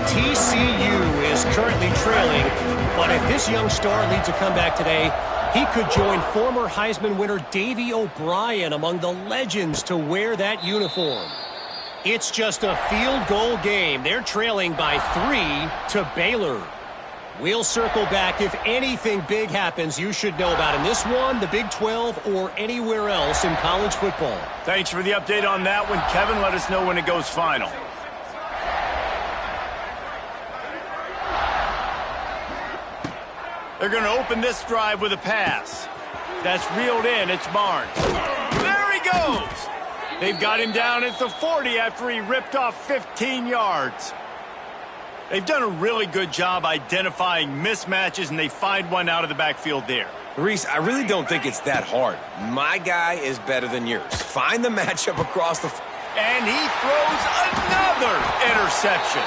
TCU is currently trailing, but if this young star leads a comeback today, he could join former Heisman winner Davey O'Brien among the legends to wear that uniform. It's just a field goal game. They're trailing by 3 to Baylor. We'll circle back if anything big happens you should know about in this one, the Big 12, or anywhere else in college football. Thanks for the update on that one, Kevin. Let us know when it goes final. They're going to open this drive with a pass. That's reeled in. It's Barnes. There he goes. They've got him down at the 40 after he ripped off 15 yards. They've done a really good job identifying mismatches, and they find one out of the backfield there. Reese, I really don't think it's that hard. My guy is better than yours. Find the matchup across the... And he throws another interception.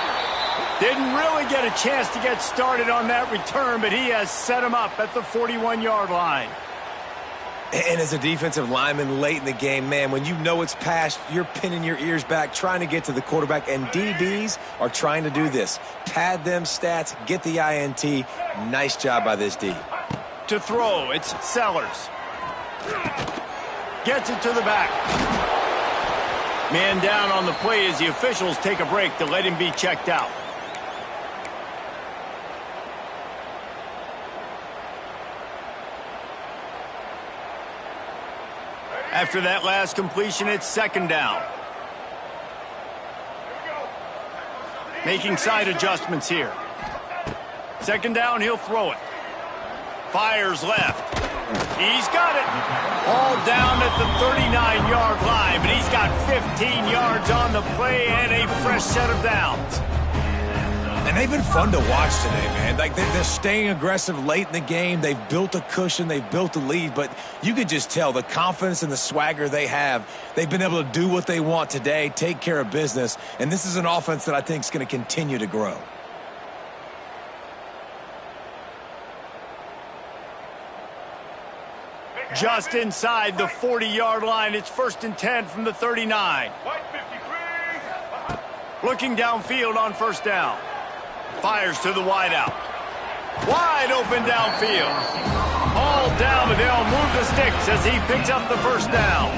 Didn't really get a chance to get started on that return, but he has set him up at the 41-yard line. And as a defensive lineman late in the game, man, when you know it's past, you're pinning your ears back, trying to get to the quarterback, and DBs are trying to do this. Pad them stats, get the INT. Nice job by this D. To throw, it's Sellers. Gets it to the back. Man down on the play as the officials take a break to let him be checked out. After that last completion, it's second down. Making side adjustments here. Second down, he'll throw it. Fires left. He's got it. All down at the 39-yard line, but he's got 15 yards on the play and a fresh set of downs. And they've been fun to watch today, man. Like, they're staying aggressive late in the game. They've built a cushion. They've built a lead. But you could just tell the confidence and the swagger they have. They've been able to do what they want today, take care of business. And this is an offense that I think is going to continue to grow. Just inside the 40-yard line. It's 1st and 10 from the 39. Looking downfield on first down. Fires to the wideout. Wide open downfield. All down, but they'll move the sticks as he picks up the first down.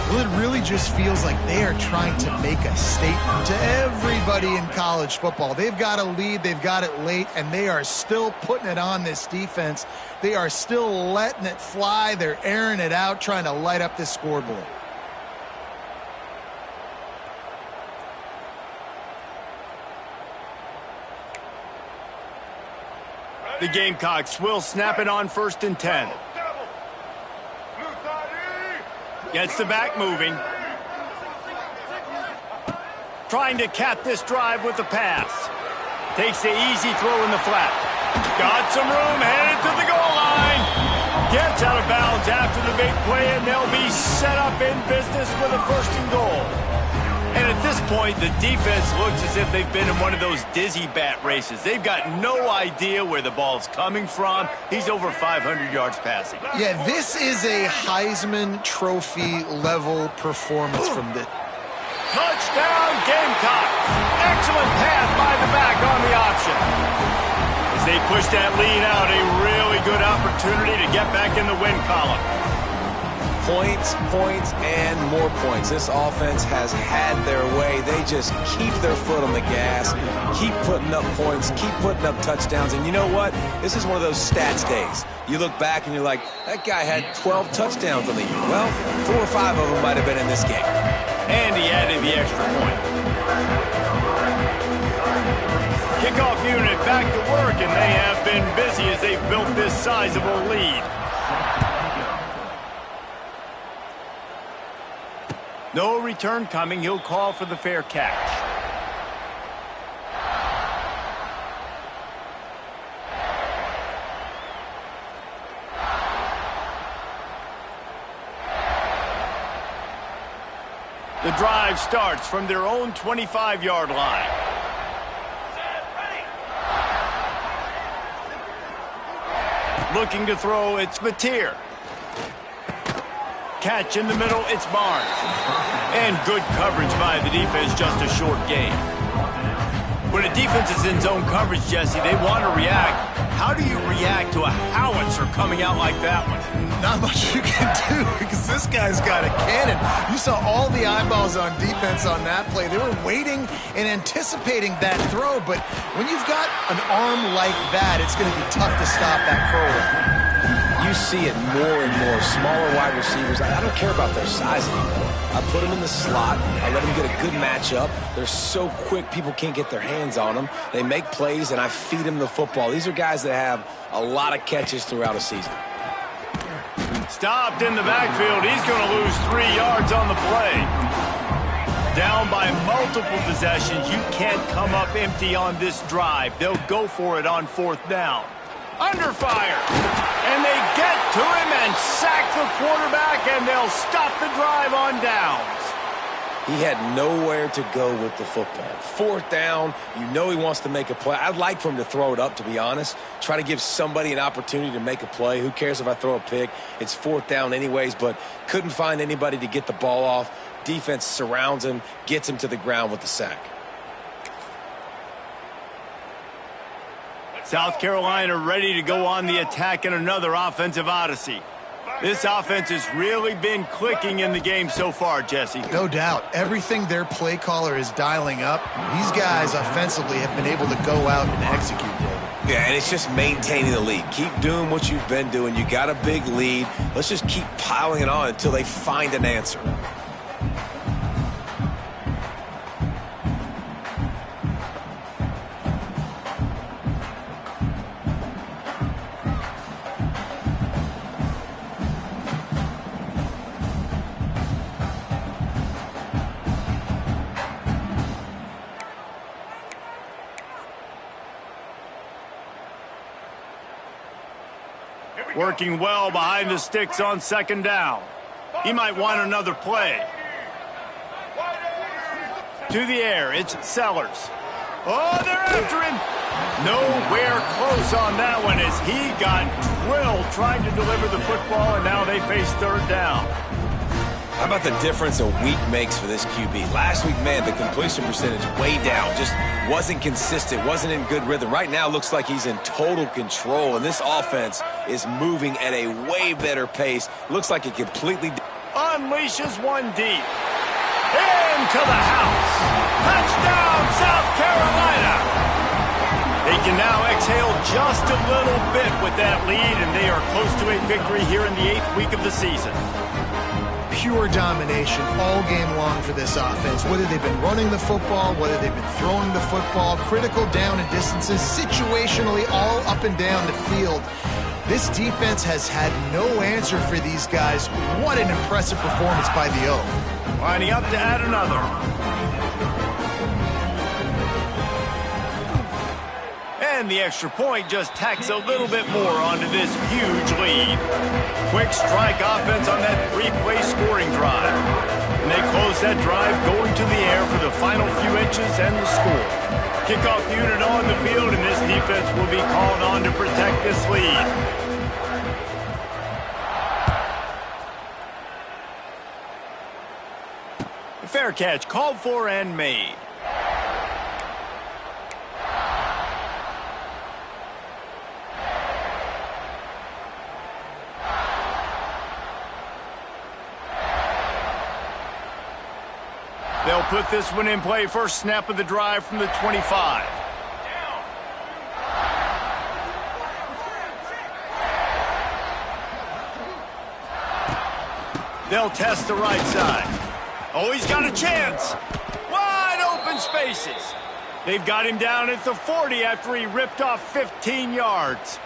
Well, it really just feels like they are trying to make a statement to everybody in college football. They've got a lead, they've got it late, and they are still putting it on this defense. They are still letting it fly. They're airing it out, trying to light up this scoreboard. The Gamecocks will snap it on 1st and 10. Gets the back moving. Trying to cap this drive with the pass. Takes the easy throw in the flat. Got some room, headed to the goal line. Gets out of bounds after the big play, and they'll be set up in business with a 1st and goal. And at this point, the defense looks as if they've been in one of those dizzy bat races. They've got no idea where the ball's coming from. He's over 500 yards passing. Yeah, this is a Heisman Trophy level performance from the... Touchdown, Gamecocks! Excellent pass by the back on the option. As they push that lead out, a really good opportunity to get back in the win column. Points, points, and more points. This offense has had their way. They just keep their foot on the gas, keep putting up points, keep putting up touchdowns. And you know what? This is one of those stats days. You look back and you're like, that guy had 12 touchdowns on the year. Well, 4 or 5 of them might have been in this game. And he added the extra point. Kickoff unit back to work, and they have been busy as they've built this sizable lead. No return coming. He'll call for the fair catch. The drive starts from their own 25-yard line. Looking to throw, it's Mateer. Catch in the middle, it's Barnes. And good coverage by the defense, just a short gain. When a defense is in zone coverage, Jesse, they want to react. How do you react to a howitzer coming out like that one? Not much you can do because this guy's got a cannon. You saw all the eyeballs on defense on that play. They were waiting and anticipating that throw, but when you've got an arm like that, it's going to be tough to stop that curl. You see it more and more. Smaller wide receivers, I don't care about their size anymore. I put them in the slot. I let them get a good matchup. They're so quick, people can't get their hands on them. They make plays, and I feed them the football. These are guys that have a lot of catches throughout a season. Stopped in the backfield. He's going to lose 3 yards on the play. Down by multiple possessions. You can't come up empty on this drive. They'll go for it on 4th down. Under fire. And they get to him and sack the quarterback, and they'll stop the drive on downs. He had nowhere to go with the football. 4th down, you know he wants to make a play. I'd like for him to throw it up, to be honest. Try to give somebody an opportunity to make a play. Who cares if I throw a pick? It's 4th down anyways, but couldn't find anybody to get the ball off. Defense surrounds him, gets him to the ground with the sack. South Carolina ready to go on the attack in another offensive odyssey. This offense has really been clicking in the game so far, Jesse. No doubt. Everything their play caller is dialing up, these guys offensively have been able to go out and execute. Yeah, and it's just maintaining the lead. Keep doing what you've been doing. You got a big lead. Let's just keep piling it on until they find an answer. Working well behind the sticks on 2nd down. He might want another play. To the air, it's Sellers. Oh, they're after him. Nowhere close on that one as he got drilled trying to deliver the football, and now they face 3rd down. How about the difference a week makes for this QB? Last week, man, the completion percentage way down. Just wasn't consistent, wasn't in good rhythm. Right now, looks like he's in total control, and this offense is moving at a way better pace. Looks like it completely unleashes one deep. Into the house. Touchdown, South Carolina. They can now exhale just a little bit with that lead, and they are close to a victory here in the 8th week of the season. Pure domination all game long for this offense. Whether they've been running the football, whether they've been throwing the football, critical down and distances, situationally all up and down the field. This defense has had no answer for these guys. What an impressive performance by the O. Lining up to add another. And the extra point just tacks a little bit more onto this huge lead. Quick strike offense on that 3-play scoring drive. And they close that drive going to the air for the final few inches and the score. Kickoff unit on the field, and this defense will be called on to protect this lead. Fair catch called for and made. They'll put this one in play. First snap of the drive from the 25. They'll test the right side. Oh, he's got a chance. Wide open spaces. They've got him down at the 40 after he ripped off 15 yards.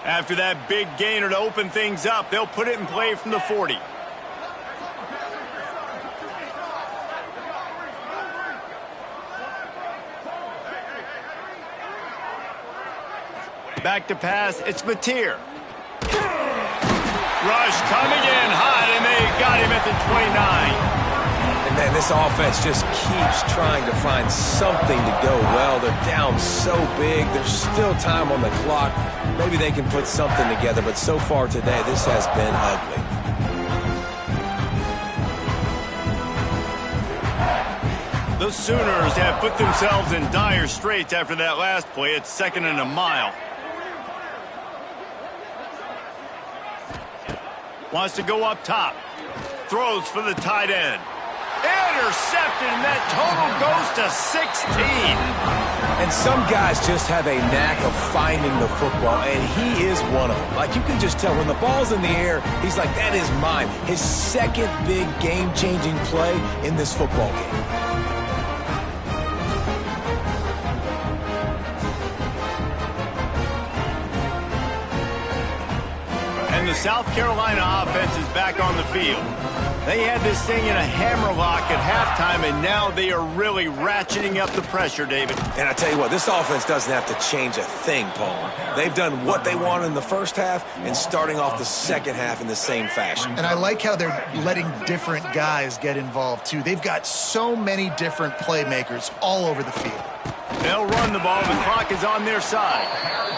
After that big gainer to open things up, they'll put it in play from the 40. Back to pass, it's Mateer. Rush coming in hot, and they got him at the 29. And And this offense just keeps trying to find something to go well. They're down so big. There's still time on the clock. Maybe they can put something together, but so far today, this has been ugly. The Sooners have put themselves in dire straits after that last play. It's 2nd and a mile. Wants to go up top. Throws for the tight end. Intercepted, and that total goes to 16. And some guys just have a knack of finding the football, and he is one of them. Like, you can just tell when the ball's in the air, he's like, that is mine. His second big game-changing play in this football game. And the South Carolina offense is back on the field. They had this thing in a hammerlock at halftime, and now they are really ratcheting up the pressure, David. And I tell you what, this offense doesn't have to change a thing, Paul. They've done what they wanted in the first half and starting off the second half in the same fashion. And I like how they're letting different guys get involved, too. They've got so many different playmakers all over the field. They'll run the ball. The clock is on their side.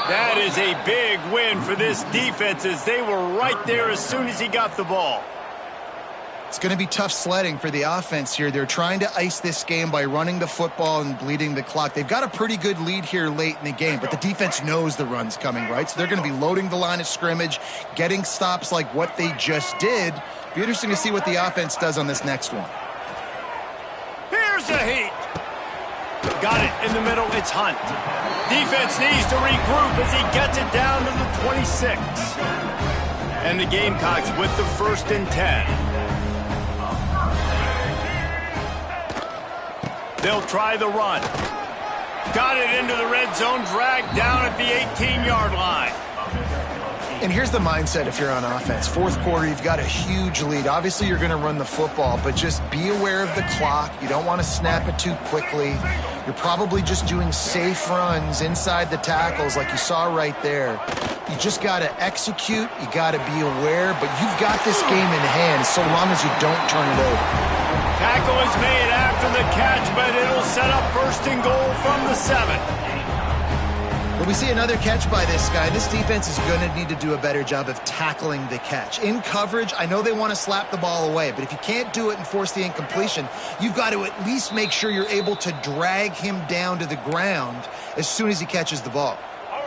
That is a big win for this defense, as they were right there as soon as he got the ball. It's going to be tough sledding for the offense here. They're trying to ice this game by running the football and bleeding the clock. They've got a pretty good lead here late in the game, but the defense knows the run's coming, right? So they're going to be loading the line of scrimmage, getting stops like what they just did. Be interesting to see what the offense does on this next one. Here's a heat. Got it in the middle. It's Hunt. Defense needs to regroup as he gets it down to the 26. And the Gamecocks with the 1st and 10. They'll try the run. Got it into the red zone, dragged down at the 18-yard line. And here's the mindset if you're on offense. Fourth quarter, you've got a huge lead. Obviously, you're going to run the football, but just be aware of the clock. You don't want to snap it too quickly. You're probably just doing safe runs inside the tackles like you saw right there. You just got to execute. You got to be aware, but you've got this game in hand so long as you don't turn it over. Tackle is made after the catch, but it'll set up 1st and goal from the 7. When we see another catch by this guy, this defense is going to need to do a better job of tackling the catch. In coverage, I know they want to slap the ball away, but if you can't do it and force the incompletion, you've got to at least make sure you're able to drag him down to the ground as soon as he catches the ball.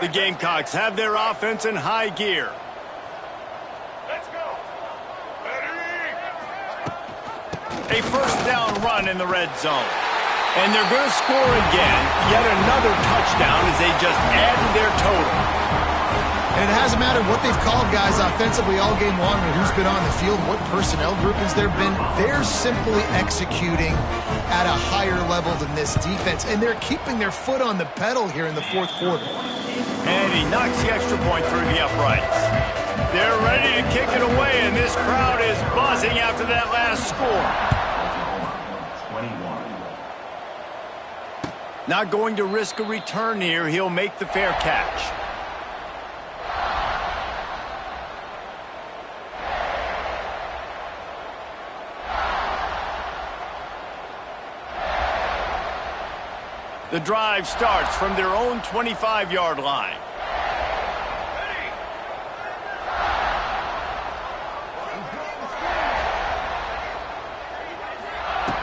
The Gamecocks have their offense in high gear. Let's go. A 1st down run in the red zone. And they're going to score again. Yet another touchdown as they just added their total. And it hasn't mattered what they've called guys offensively all game long or who's been on the field, what personnel groupings there have been. They're simply executing at a higher level than this defense. And they're keeping their foot on the pedal here in the 4th quarter. And he knocks the extra point through the uprights. They're ready to kick it away, and this crowd is buzzing after that last score. Not going to risk a return here. He'll make the fair catch. The drive starts from their own 25-yard line.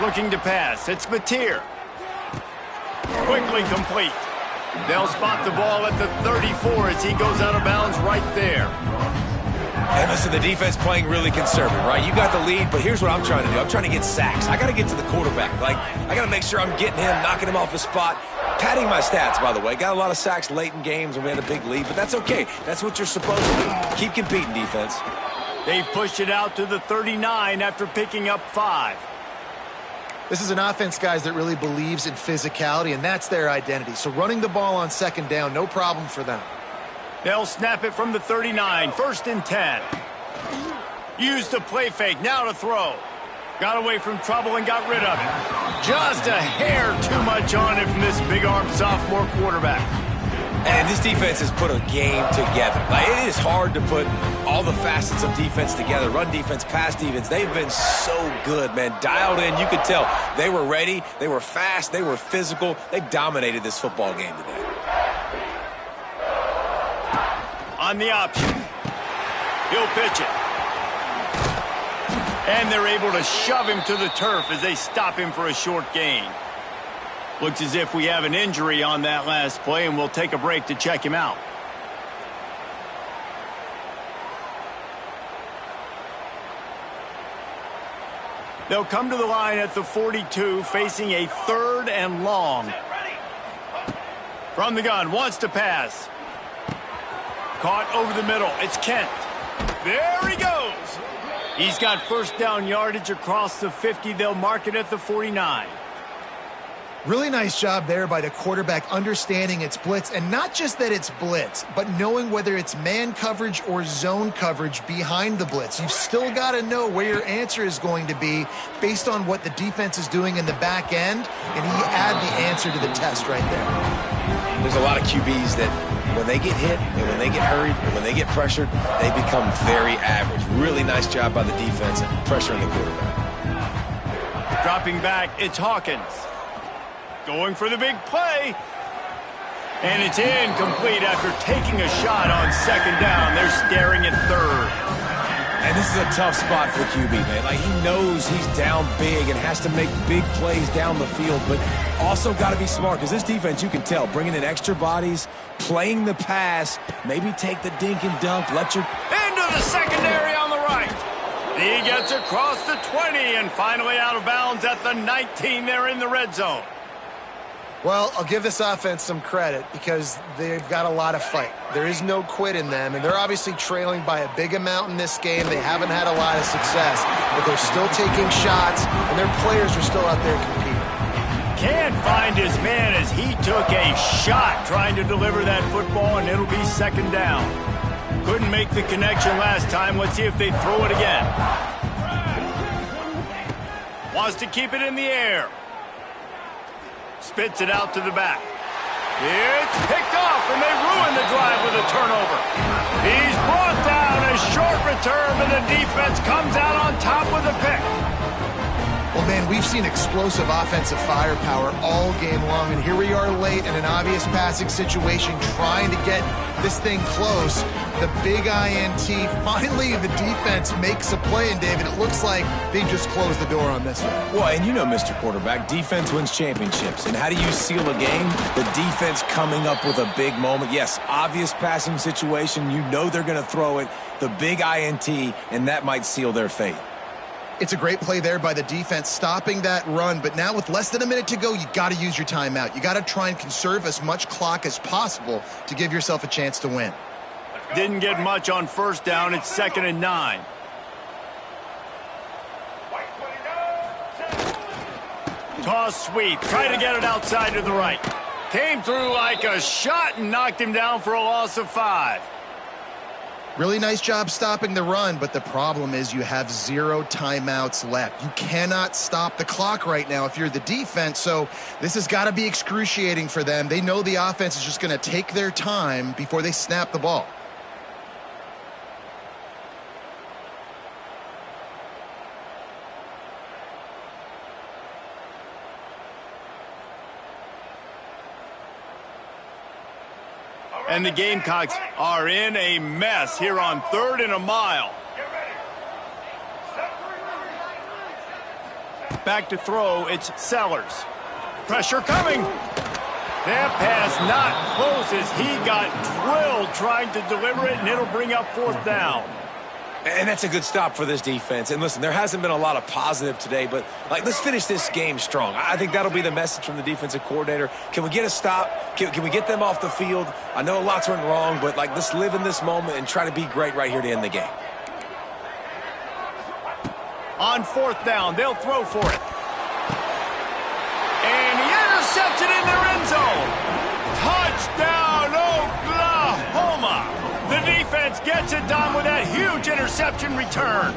Looking to pass. It's Mateer. Quickly complete. They'll spot the ball at the 34 as he goes out of bounds right there. And listen, the defense playing really conservative, right? You got the lead, but here's what I'm trying to do. I'm trying to get sacks. I got to get to the quarterback. Like, I got to make sure I'm getting him, knocking him off his spot. Padding my stats, by the way. Got a lot of sacks late in games when we had a big lead, but that's okay. That's what you're supposed to do. Keep competing, defense. They've pushed it out to the 39 after picking up 5. This is an offense, guys, that really believes in physicality, and that's their identity. So running the ball on 2nd down, no problem for them. They'll snap it from the 39, 1st and 10. Use the play fake, now to throw. Got away from trouble and got rid of it. Just a hair too much on it from this big-armed sophomore quarterback. And this defense has put a game together. Like, it is hard to put all the facets of defense together. Run defense, pass defense. They've been so good, man. Dialed in. You could tell they were ready. They were fast. They were physical. They dominated this football game today. On the option. He'll pitch it. And they're able to shove him to the turf as they stop him for a short gain. Looks as if we have an injury on that last play, and we'll take a break to check him out. They'll come to the line at the 42, facing a 3rd and long. From the gun, wants to pass. Caught over the middle. It's Kent. There he goes. He's got first down yardage across the 50. They'll mark it at the 49. Really nice job there by the quarterback understanding it's blitz, and not just that it's blitz, but knowing whether it's man coverage or zone coverage behind the blitz. You've still got to know where your answer is going to be based on what the defense is doing in the back end, and he had the answer to the test right there. There's a lot of QBs that when they get hit and when they get hurried and when they get pressured, they become very average. Really nice job by the defense and pressuring the quarterback. Dropping back, it's Hawkins. Going for the big play. And it's incomplete after taking a shot on 2nd down. They're staring at 3rd. And this is a tough spot for the QB, man. Like, he knows he's down big and has to make big plays down the field, but also got to be smart because this defense, you can tell, bringing in extra bodies, playing the pass, maybe take the dink and dunk, let your... Into the secondary on the right. He gets across the 20 and finally out of bounds at the 19. They're in the red zone. Well, I'll give this offense some credit because they've got a lot of fight. There is no quit in them, and they're obviously trailing by a big amount in this game. They haven't had a lot of success, but they're still taking shots, and their players are still out there competing. Can't find his man as he took a shot trying to deliver that football, and it'll be 2nd down. Couldn't make the connection last time. Let's see if they throw it again. Wants to keep it in the air. Spits it out to the back. It's picked off, and they ruin the drive with a turnover. He's brought down, a short return, but the defense comes out on top with a pick. Well, man, we've seen explosive offensive firepower all game long, and here we are late in an obvious passing situation trying to get this thing close. The big INT, finally the defense makes a play, and David, it looks like they just closed the door on this one. Well, and you know, Mr. Quarterback, defense wins championships. And how do you seal a game? The defense coming up with a big moment. Yes, obvious passing situation. You know they're going to throw it. The big INT, and that might seal their fate. It's a great play there by the defense, stopping that run. But now with less than a minute to go, you got to use your timeout. You got to try and conserve as much clock as possible to give yourself a chance to win. Didn't get much on 1st down. It's 2nd and 9. Toss sweep. Try to get it outside to the right. Came through like a shot and knocked him down for a loss of 5. Really nice job stopping the run, but the problem is you have 0 timeouts left. You cannot stop the clock right now if you're the defense, so this has got to be excruciating for them. They know the offense is just going to take their time before they snap the ball. And the Gamecocks are in a mess here on 3rd and a mile. Back to throw, it's Sellers. Pressure coming. That pass not close as he got drilled trying to deliver it, and it'll bring up 4th down. And that's a good stop for this defense. And listen, there hasn't been a lot of positive today, but let's finish this game strong. I think that'll be the message from the defensive coordinator. Can we get a stop? Can we get them off the field? I know lots went wrong, but let's live in this moment and try to be great right here to end the game. On 4th down, they'll throw for it. And he intercepts it in their end zone. Touchdown, Oklahoma! The defense gets it done with that huge interception return.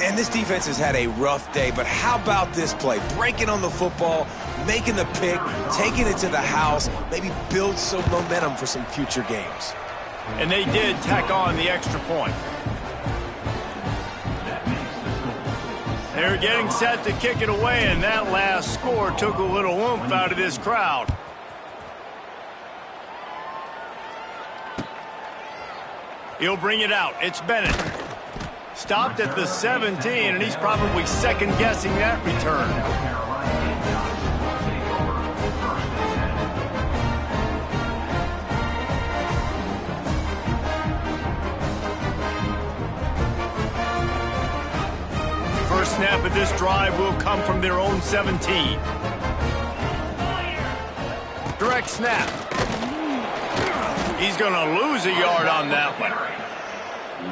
And this defense has had a rough day, but how about this play? Breaking on the football, making the pick, taking it to the house, maybe build some momentum for some future games. And they did tack on the extra point. They're getting set to kick it away, and that last score took a little oomph out of this crowd. He'll bring it out. It's Bennett. Stopped at the 17, and he's probably second-guessing that return. First snap of this drive will come from their own 17. Direct snap. He's going to lose a yard on that one.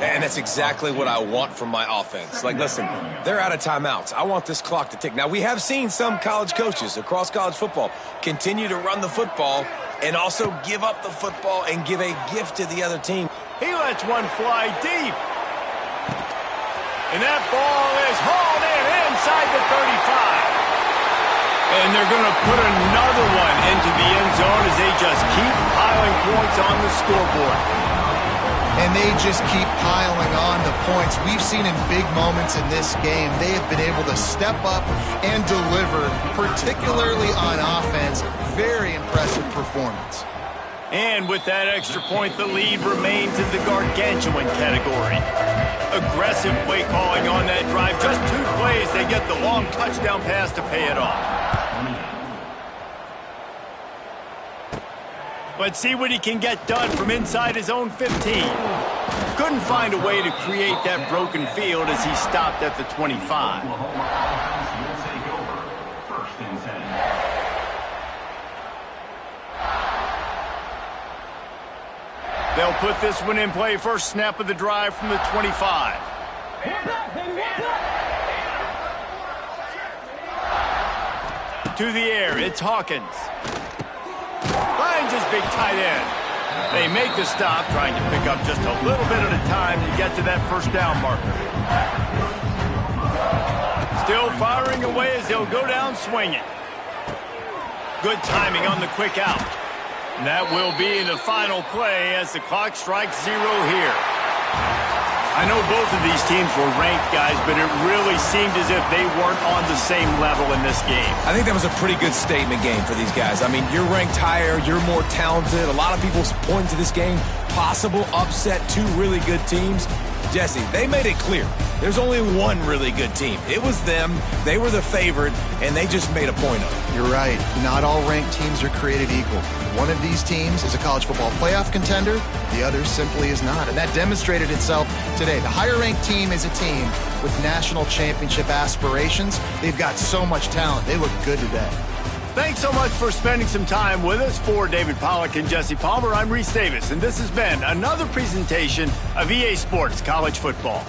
And that's exactly what I want from my offense. Like, listen, they're out of timeouts. I want this clock to tick. Now, we have seen some college coaches across college football continue to run the football and also give up the football and give a gift to the other team. He lets one fly deep. And that ball is hauled in inside the 35. And they're going to put another one into the end zone as they just keep piling points on the scoreboard. And they just keep piling on the points. We've seen in big moments in this game, they have been able to step up and deliver, particularly on offense. Very impressive performance. And with that extra point, the lead remains in the gargantuan category. Aggressive play calling on that drive. Just 2 plays, they get the long touchdown pass to pay it off. Let's see what he can get done from inside his own 15. Couldn't find a way to create that broken field as he stopped at the 25. They'll put this one in play. First snap of the drive from the 25. To the air, it's Hawkins. Finds his big tight end. They make the stop, trying to pick up just a little bit at a time to get to that first down marker. Still firing away as they'll go down swinging. Good timing on the quick out. And that will be the final play as the clock strikes 0 here. I know both of these teams were ranked, guys, but it really seemed as if they weren't on the same level in this game. I think that was a pretty good statement game for these guys. I mean, you're ranked higher, you're more talented. A lot of people point to this game, possible upset, 2 really good teams. Jesse, they made it clear. There's only one really good team. It was them. They were the favorite, and they just made a point of it. You're right. Not all ranked teams are created equal. One of these teams is a college football playoff contender. The other simply is not. And that demonstrated itself today. The higher-ranked team is a team with national championship aspirations. They've got so much talent. They look good today. Thanks so much for spending some time with us. For David Pollack and Jesse Palmer, I'm Reese Davis, and this has been another presentation of EA Sports College Football.